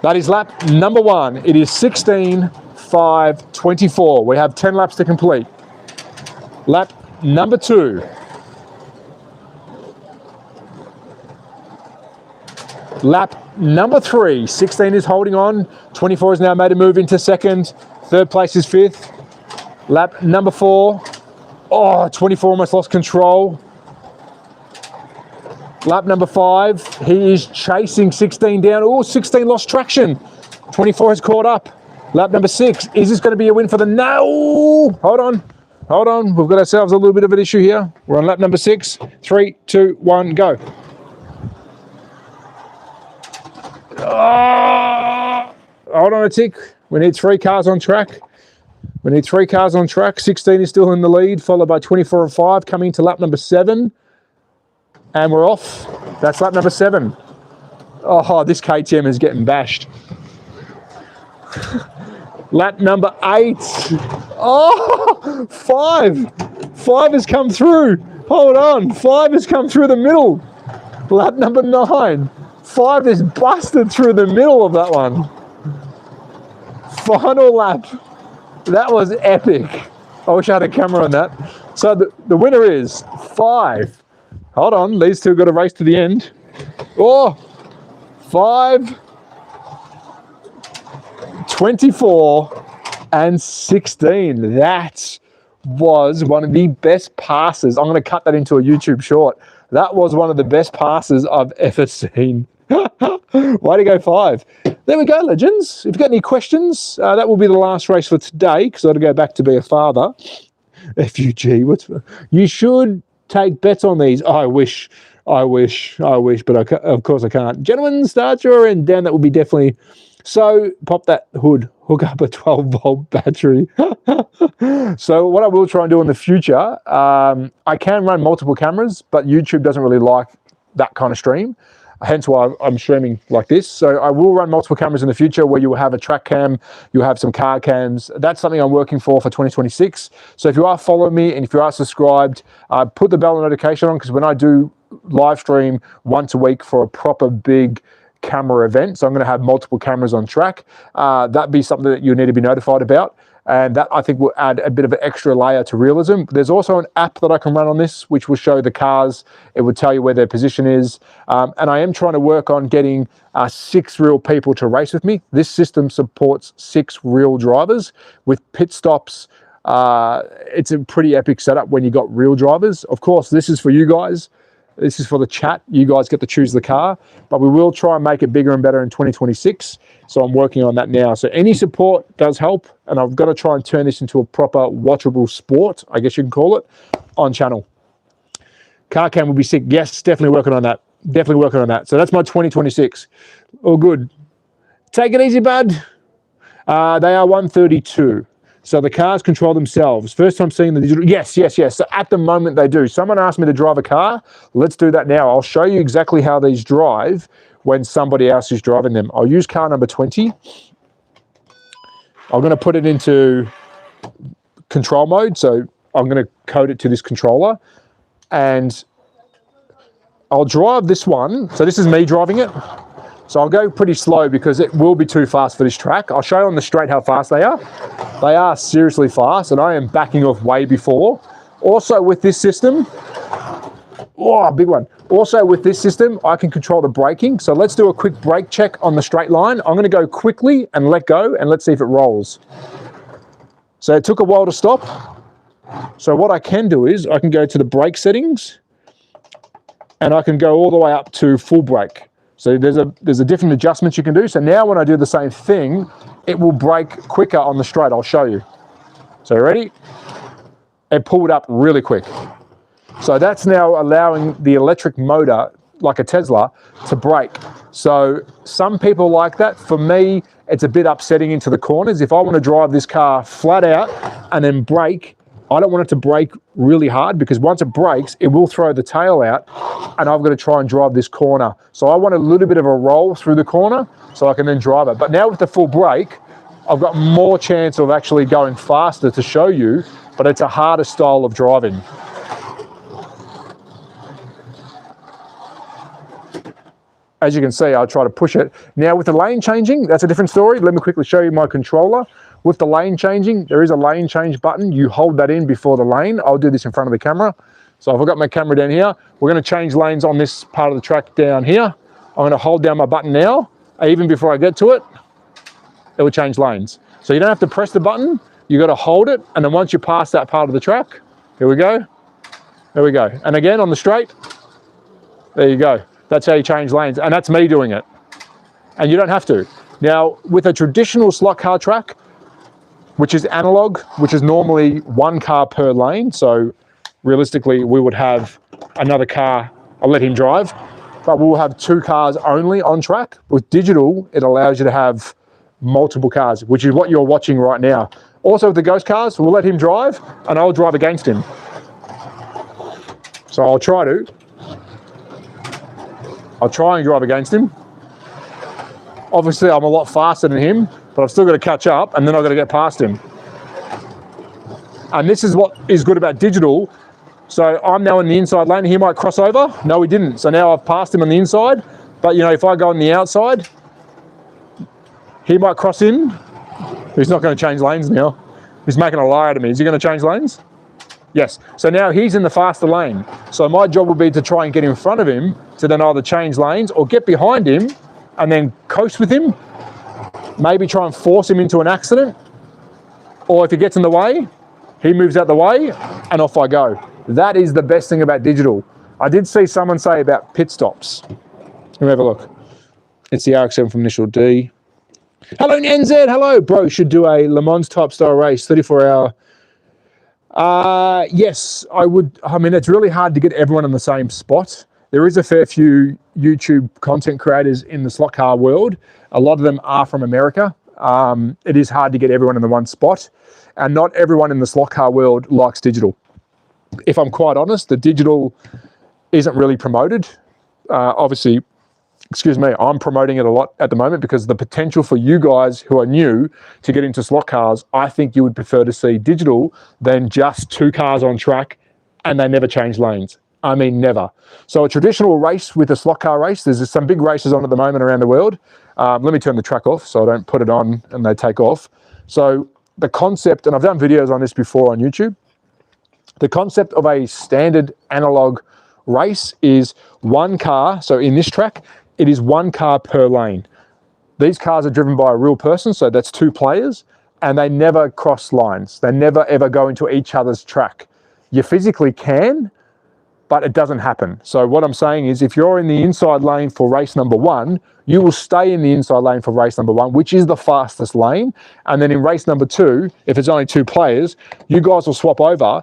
That is lap number 1. It is 16, 5, 24. We have 10 laps to complete. Lap number 2. Lap number 3. 16 is holding on. 24 has now made a move into second. Third place is 5th. Lap number 4. Oh, 24 almost lost control. Lap number 5. He is chasing 16 down. Oh, 16 lost traction. 24 has caught up. Lap number 6. Is this going to be a win for the... No! Hold on. Hold on. We've got ourselves a little bit of an issue here. We're on lap number 6. 3, 2, 1, go. Oh, hold on a tick. We need 3 cars on track. We need 3 cars on track. 16 is still in the lead, followed by 24 and 5, coming to lap number 7. And we're off. That's lap number 7. Oh, this KTM is getting bashed. Lap number 8. Oh, 5. 5 has come through. Hold on. 5 has come through the middle. Lap number 9. 5 is busted through the middle of that one. Final lap. That was epic. I wish I had a camera on that. So the winner is 5. Hold on, these two got to race to the end. Oh, 5, 24, and 16. That was one of the best passes. I'm going to cut that into a YouTube short. That was one of the best passes I've ever seen. Way to go, 5. There we go, legends. If you've got any questions, that will be the last race for today, because I've got to go back to be a father. FUG, you should take bets on these. Oh, I wish I wish, but of course I can't. Gentlemen, start your end. Dan, that would be definitely... So pop that hood, hook up a 12-volt battery. So what I will try and do in the future, I can run multiple cameras, but YouTube doesn't really like that kind of stream. Hence why I'm streaming like this. So I will run multiple cameras in the future where you will have a track cam, you'll have some car cams. That's something I'm working for 2026. So if you are following me and if you are subscribed, put the bell notification on, because when I do live stream once a week for a proper big camera event, so I'm going to have multiple cameras on track, that'd be something that you need to be notified about, and that I think will add a bit of an extra layer to realism. There's also an app that I can run on this which will show the cars. It would tell you where their position is, and I am trying to work on getting 6 real people to race with me. This system supports 6 real drivers with pit stops. It's a pretty epic setup when you got real drivers. Of course, this is for you guys. This is for the chat. You guys get to choose the car, but we will try and make it bigger and better in 2026. So I'm working on that now. So any support does help, and I've got to try and turn this into a proper watchable sport, I guess you can call it, on channel. Car cam will be sick. Yes, definitely working on that. Definitely working on that. So that's my 2026. All good. Take it easy, bud. They are 132. So the cars control themselves. First time seeing the digital. Yes. So at the moment they do. Someone asked me to drive a car. Let's do that now. I'll show you exactly how these drive when somebody else is driving them. I'll use car number 20. I'm going to put it into control mode. So I'm going to code it to this controller. And I'll drive this one. So this is me driving it. So I'll go pretty slow because it will be too fast for this track. I'll show you on the straight how fast they are. They are seriously fast, and I am backing off way before. Also with this system, oh, big one. Also with this system, I can control the braking. So let's do a quick brake check on the straight line. I'm gonna go quickly and let go, and let's see if it rolls. So it took a while to stop. So what I can do is I can go to the brake settings, and I can go all the way up to full brake. So there's a different adjustments you can do. So now when I do the same thing, it will brake quicker on the straight. I'll show you. So ready? It pulled up really quick. So that's now allowing the electric motor, like a Tesla, to brake. So some people like that. For me, it's a bit upsetting into the corners. If I want to drive this car flat out and then brake, I don't want it to brake really hard, because once it brakes, it will throw the tail out, and I've got to try and drive this corner. So I want a little bit of a roll through the corner so I can then drive it. But now with the full brake, I've got more chance of actually going faster to show you, but it's a harder style of driving. As you can see, I'll try to push it. Now with the lane changing, that's a different story. Let me quickly show you my controller. With the lane changing, there is a lane change button. You hold that in before the lane. I'll do this in front of the camera. So if I've got my camera down here, we're going to change lanes on this part of the track down here. I'm going to hold down my button now. Even before I get to it, it will change lanes. So you don't have to press the button. You got to hold it. And then once you pass that part of the track, here we go. There we go. And again on the straight, there you go. That's how you change lanes. And that's me doing it. And you don't have to. Now, with a traditional slot car track, which is analog, which is normally 1 car per lane. So realistically, we would have another car, I'll let him drive, but we'll have 2 cars only on track. With digital, it allows you to have multiple cars, which is what you're watching right now. Also with the ghost cars, we'll let him drive and I'll drive against him. So I'll try and drive against him. Obviously, I'm a lot faster than him, but I've still got to catch up, and then I've got to get past him. And this is what is good about digital. So I'm now in the inside lane. He might cross over. No, he didn't. So now I've passed him on the inside. But, you know, if I go on the outside, he might cross in. He's not going to change lanes now. He's making a lie out of me. Is he going to change lanes? Yes. So now he's in the faster lane. So my job will be to try and get in front of him to then either change lanes or get behind him and then coast with him. Maybe try and force him into an accident. Or if he gets in the way, he moves out the way and off I go. That is the best thing about digital. I did see someone say about pit stops. Let me have a look. It's the RX-7 from Initial D. Hello, NZ. Hello. Bro, should do a Le Mans type style race, 34 hour. Yes, I would. I mean, it's really hard to get everyone in the same spot. there is a fair few YouTube content creators in the slot car world. A lot of them are from America. It is hard to get everyone in the one spot, and not everyone in the slot car world likes digital. If I'm quite honest, the digital isn't really promoted. Obviously, excuse me, I'm promoting it a lot at the moment because the potential for you guys who are new to get into slot cars, I think you would prefer to see digital than just 2 cars on track and they never change lanes. I mean, never. So a traditional race with a slot car race, there's some big races on at the moment around the world. Let me turn the track off so I don't put it on and they take off. So the concept, and I've done videos on this before on YouTube, the concept of a standard analog race is 1 car. So in this track, it is 1 car per lane. These cars are driven by a real person, so that's 2 players, and they never cross lines. They never ever go into each other's track. You physically can, but it doesn't happen. So what I'm saying is if you're in the inside lane for race number 1, you will stay in the inside lane for race number 1, which is the fastest lane. And then in race number 2, if it's only 2 players, you guys will swap over,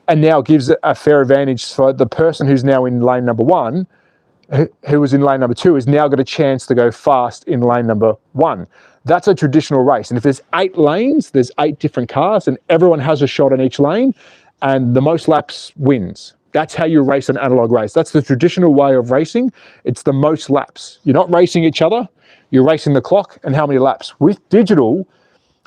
and now gives it a fair advantage for the person who's now in lane number 1, who was in lane number 2, has now got a chance to go fast in lane number 1. That's a traditional race. And if there's 8 lanes, there's 8 different cars, and everyone has a shot in each lane, and the most laps wins. That's how you race an analog race. That's the traditional way of racing. It's the most laps. You're not racing each other, you're racing the clock and how many laps. With digital,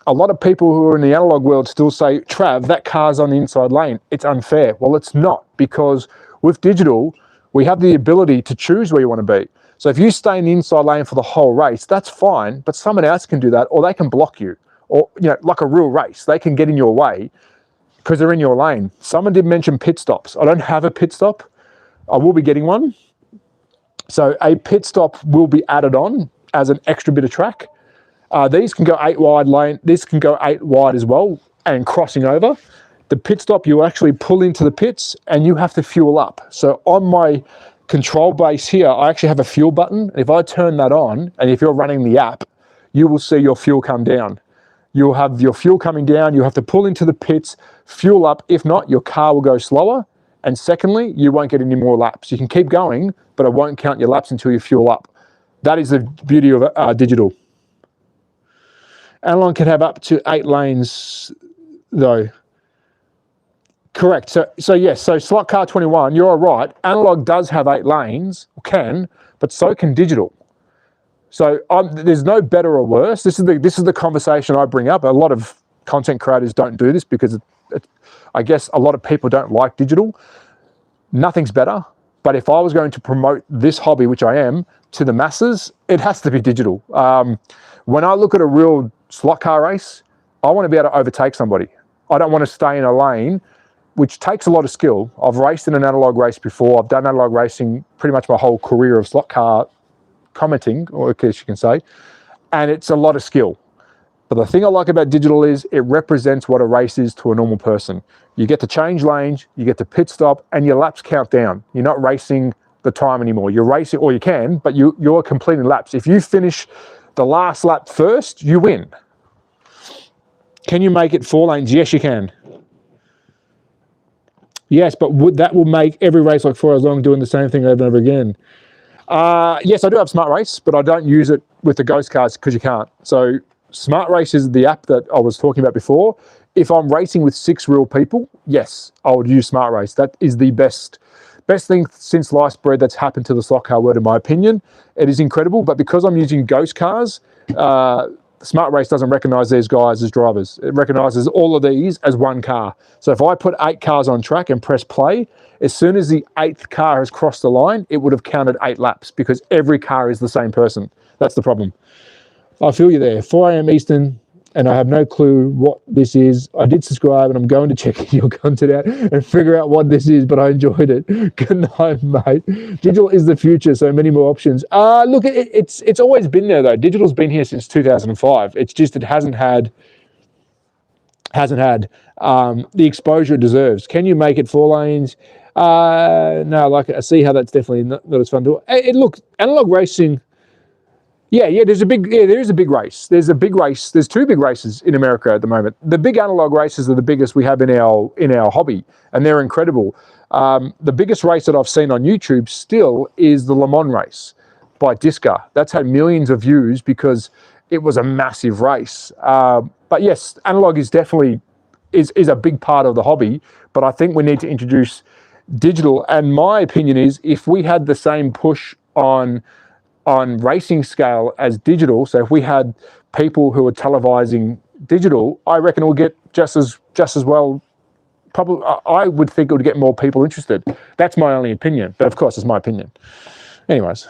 a lot of people who are in the analog world still say, Trav, that car's on the inside lane. It's unfair. Well, it's not, because with digital, we have the ability to choose where you want to be. So if you stay in the inside lane for the whole race, that's fine, but someone else can do that, or they can block you, or, you know, like a real race, they can get in your way because they're in your lane. Someone did mention pit stops. I don't have a pit stop. I will be getting one. So a pit stop will be added on as an extra bit of track. These can go 8 wide lane. This can go 8 wide as well, and crossing over. The pit stop, you actually pull into the pits and you have to fuel up. So on my control base here, I actually have a fuel button. If I turn that on, and if you're running the app, you will see your fuel come down. You'll have your fuel coming down. You have to pull into the pits, fuel up. If not, your car will go slower. And secondly, you won't get any more laps. You can keep going, but it won't count your laps until you fuel up. That is the beauty of digital. Analog can have up to 8 lanes though. Correct. So yes, so slot car 21, you're right. Analog does have 8 lanes, or can, but so can digital. So there's no better or worse. This is the conversation I bring up. A lot of content creators don't do this because I guess a lot of people don't like digital. Nothing's better. But if I was going to promote this hobby, which I am, to the masses, it has to be digital. When I look at a real slot car race, I want to be able to overtake somebody. I don't want to stay in a lane, which takes a lot of skill. I've raced in an analog race before. I've done analog racing pretty much my whole career of slot car commenting, or I guess you can say, and it's a lot of skill. But the thing I like about digital is it represents what a race is to a normal person. You get to change lanes, you get to pit stop, and your laps count down. You're not racing the time anymore. You're racing, or you can, but you're completing laps. If you finish the last lap first, you win. Can you make it 4 lanes? Yes, you can. Yes, but that will make every race like 4 hours long doing the same thing over and over again. Yes, I do have Smart Race, but I don't use it with the Ghost Cars because you can't. So Smart Race is the app that I was talking about before. If I'm racing with 6 real people, yes, I would use Smart Race. That is the best thing since sliced bread that's happened to the slot car world, in my opinion. It is incredible, but because I'm using Ghost Cars, Smart Race doesn't recognize these guys as drivers. It recognizes all of these as one car. So if I put 8 cars on track and press play, as soon as the 8th car has crossed the line, it would have counted 8 laps because every car is the same person. That's the problem. I feel you there. 4 a.m. Eastern, and I have no clue what this is. I did subscribe, and I'm going to check your content out and figure out what this is, but I enjoyed it. Good night, mate. Digital is the future, so many more options. Look, it's always been there, though. Digital's been here since 2005. It's just it hasn't had the exposure it deserves. Can you make it 4 lanes? No, like I see how that's definitely not as fun to do. Look, analog racing. Yeah, there is a big race. There's 2 big races in America at the moment. The big analog races are the biggest we have in our hobby, and they're incredible. The biggest race that I've seen on YouTube still is the Le Mans race by DIECAST. That's had millions of views because it was a massive race. But yes, analog is definitely is a big part of the hobby, but I think we need to introduce digital. And my opinion is, if we had the same push on racing scale as digital, so if we had people who are televising digital, I reckon it will get just as well. Probably, I would think it would get more people interested. That's my only opinion, but of course, it's my opinion. Anyways,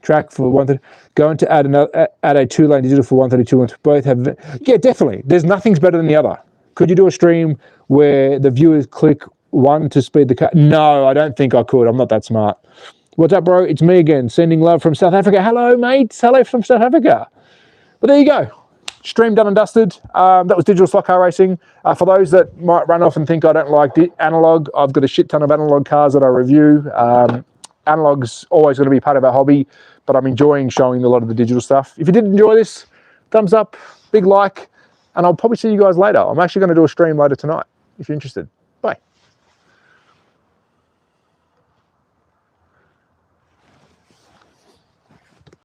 track for 130. Going to add a 2-lane digital for 132 and both have. Yeah, definitely. There's nothing's better than the other. Could you do a stream where the viewers click one to speed the car? No, I don't think I could. I'm not that smart. What's up, bro? It's me again, sending love from South Africa. Hello, mates. Hello from South Africa. But there you go. Stream done and dusted. That was digital slot car racing. For those that might run off and think I don't like analog, I've got a shit ton of analog cars that I review. Analog's always going to be part of our hobby, but I'm enjoying showing a lot of the digital stuff. If you did enjoy this, thumbs up, big like, and I'll probably see you guys later. I'm actually going to do a stream later tonight, if you're interested.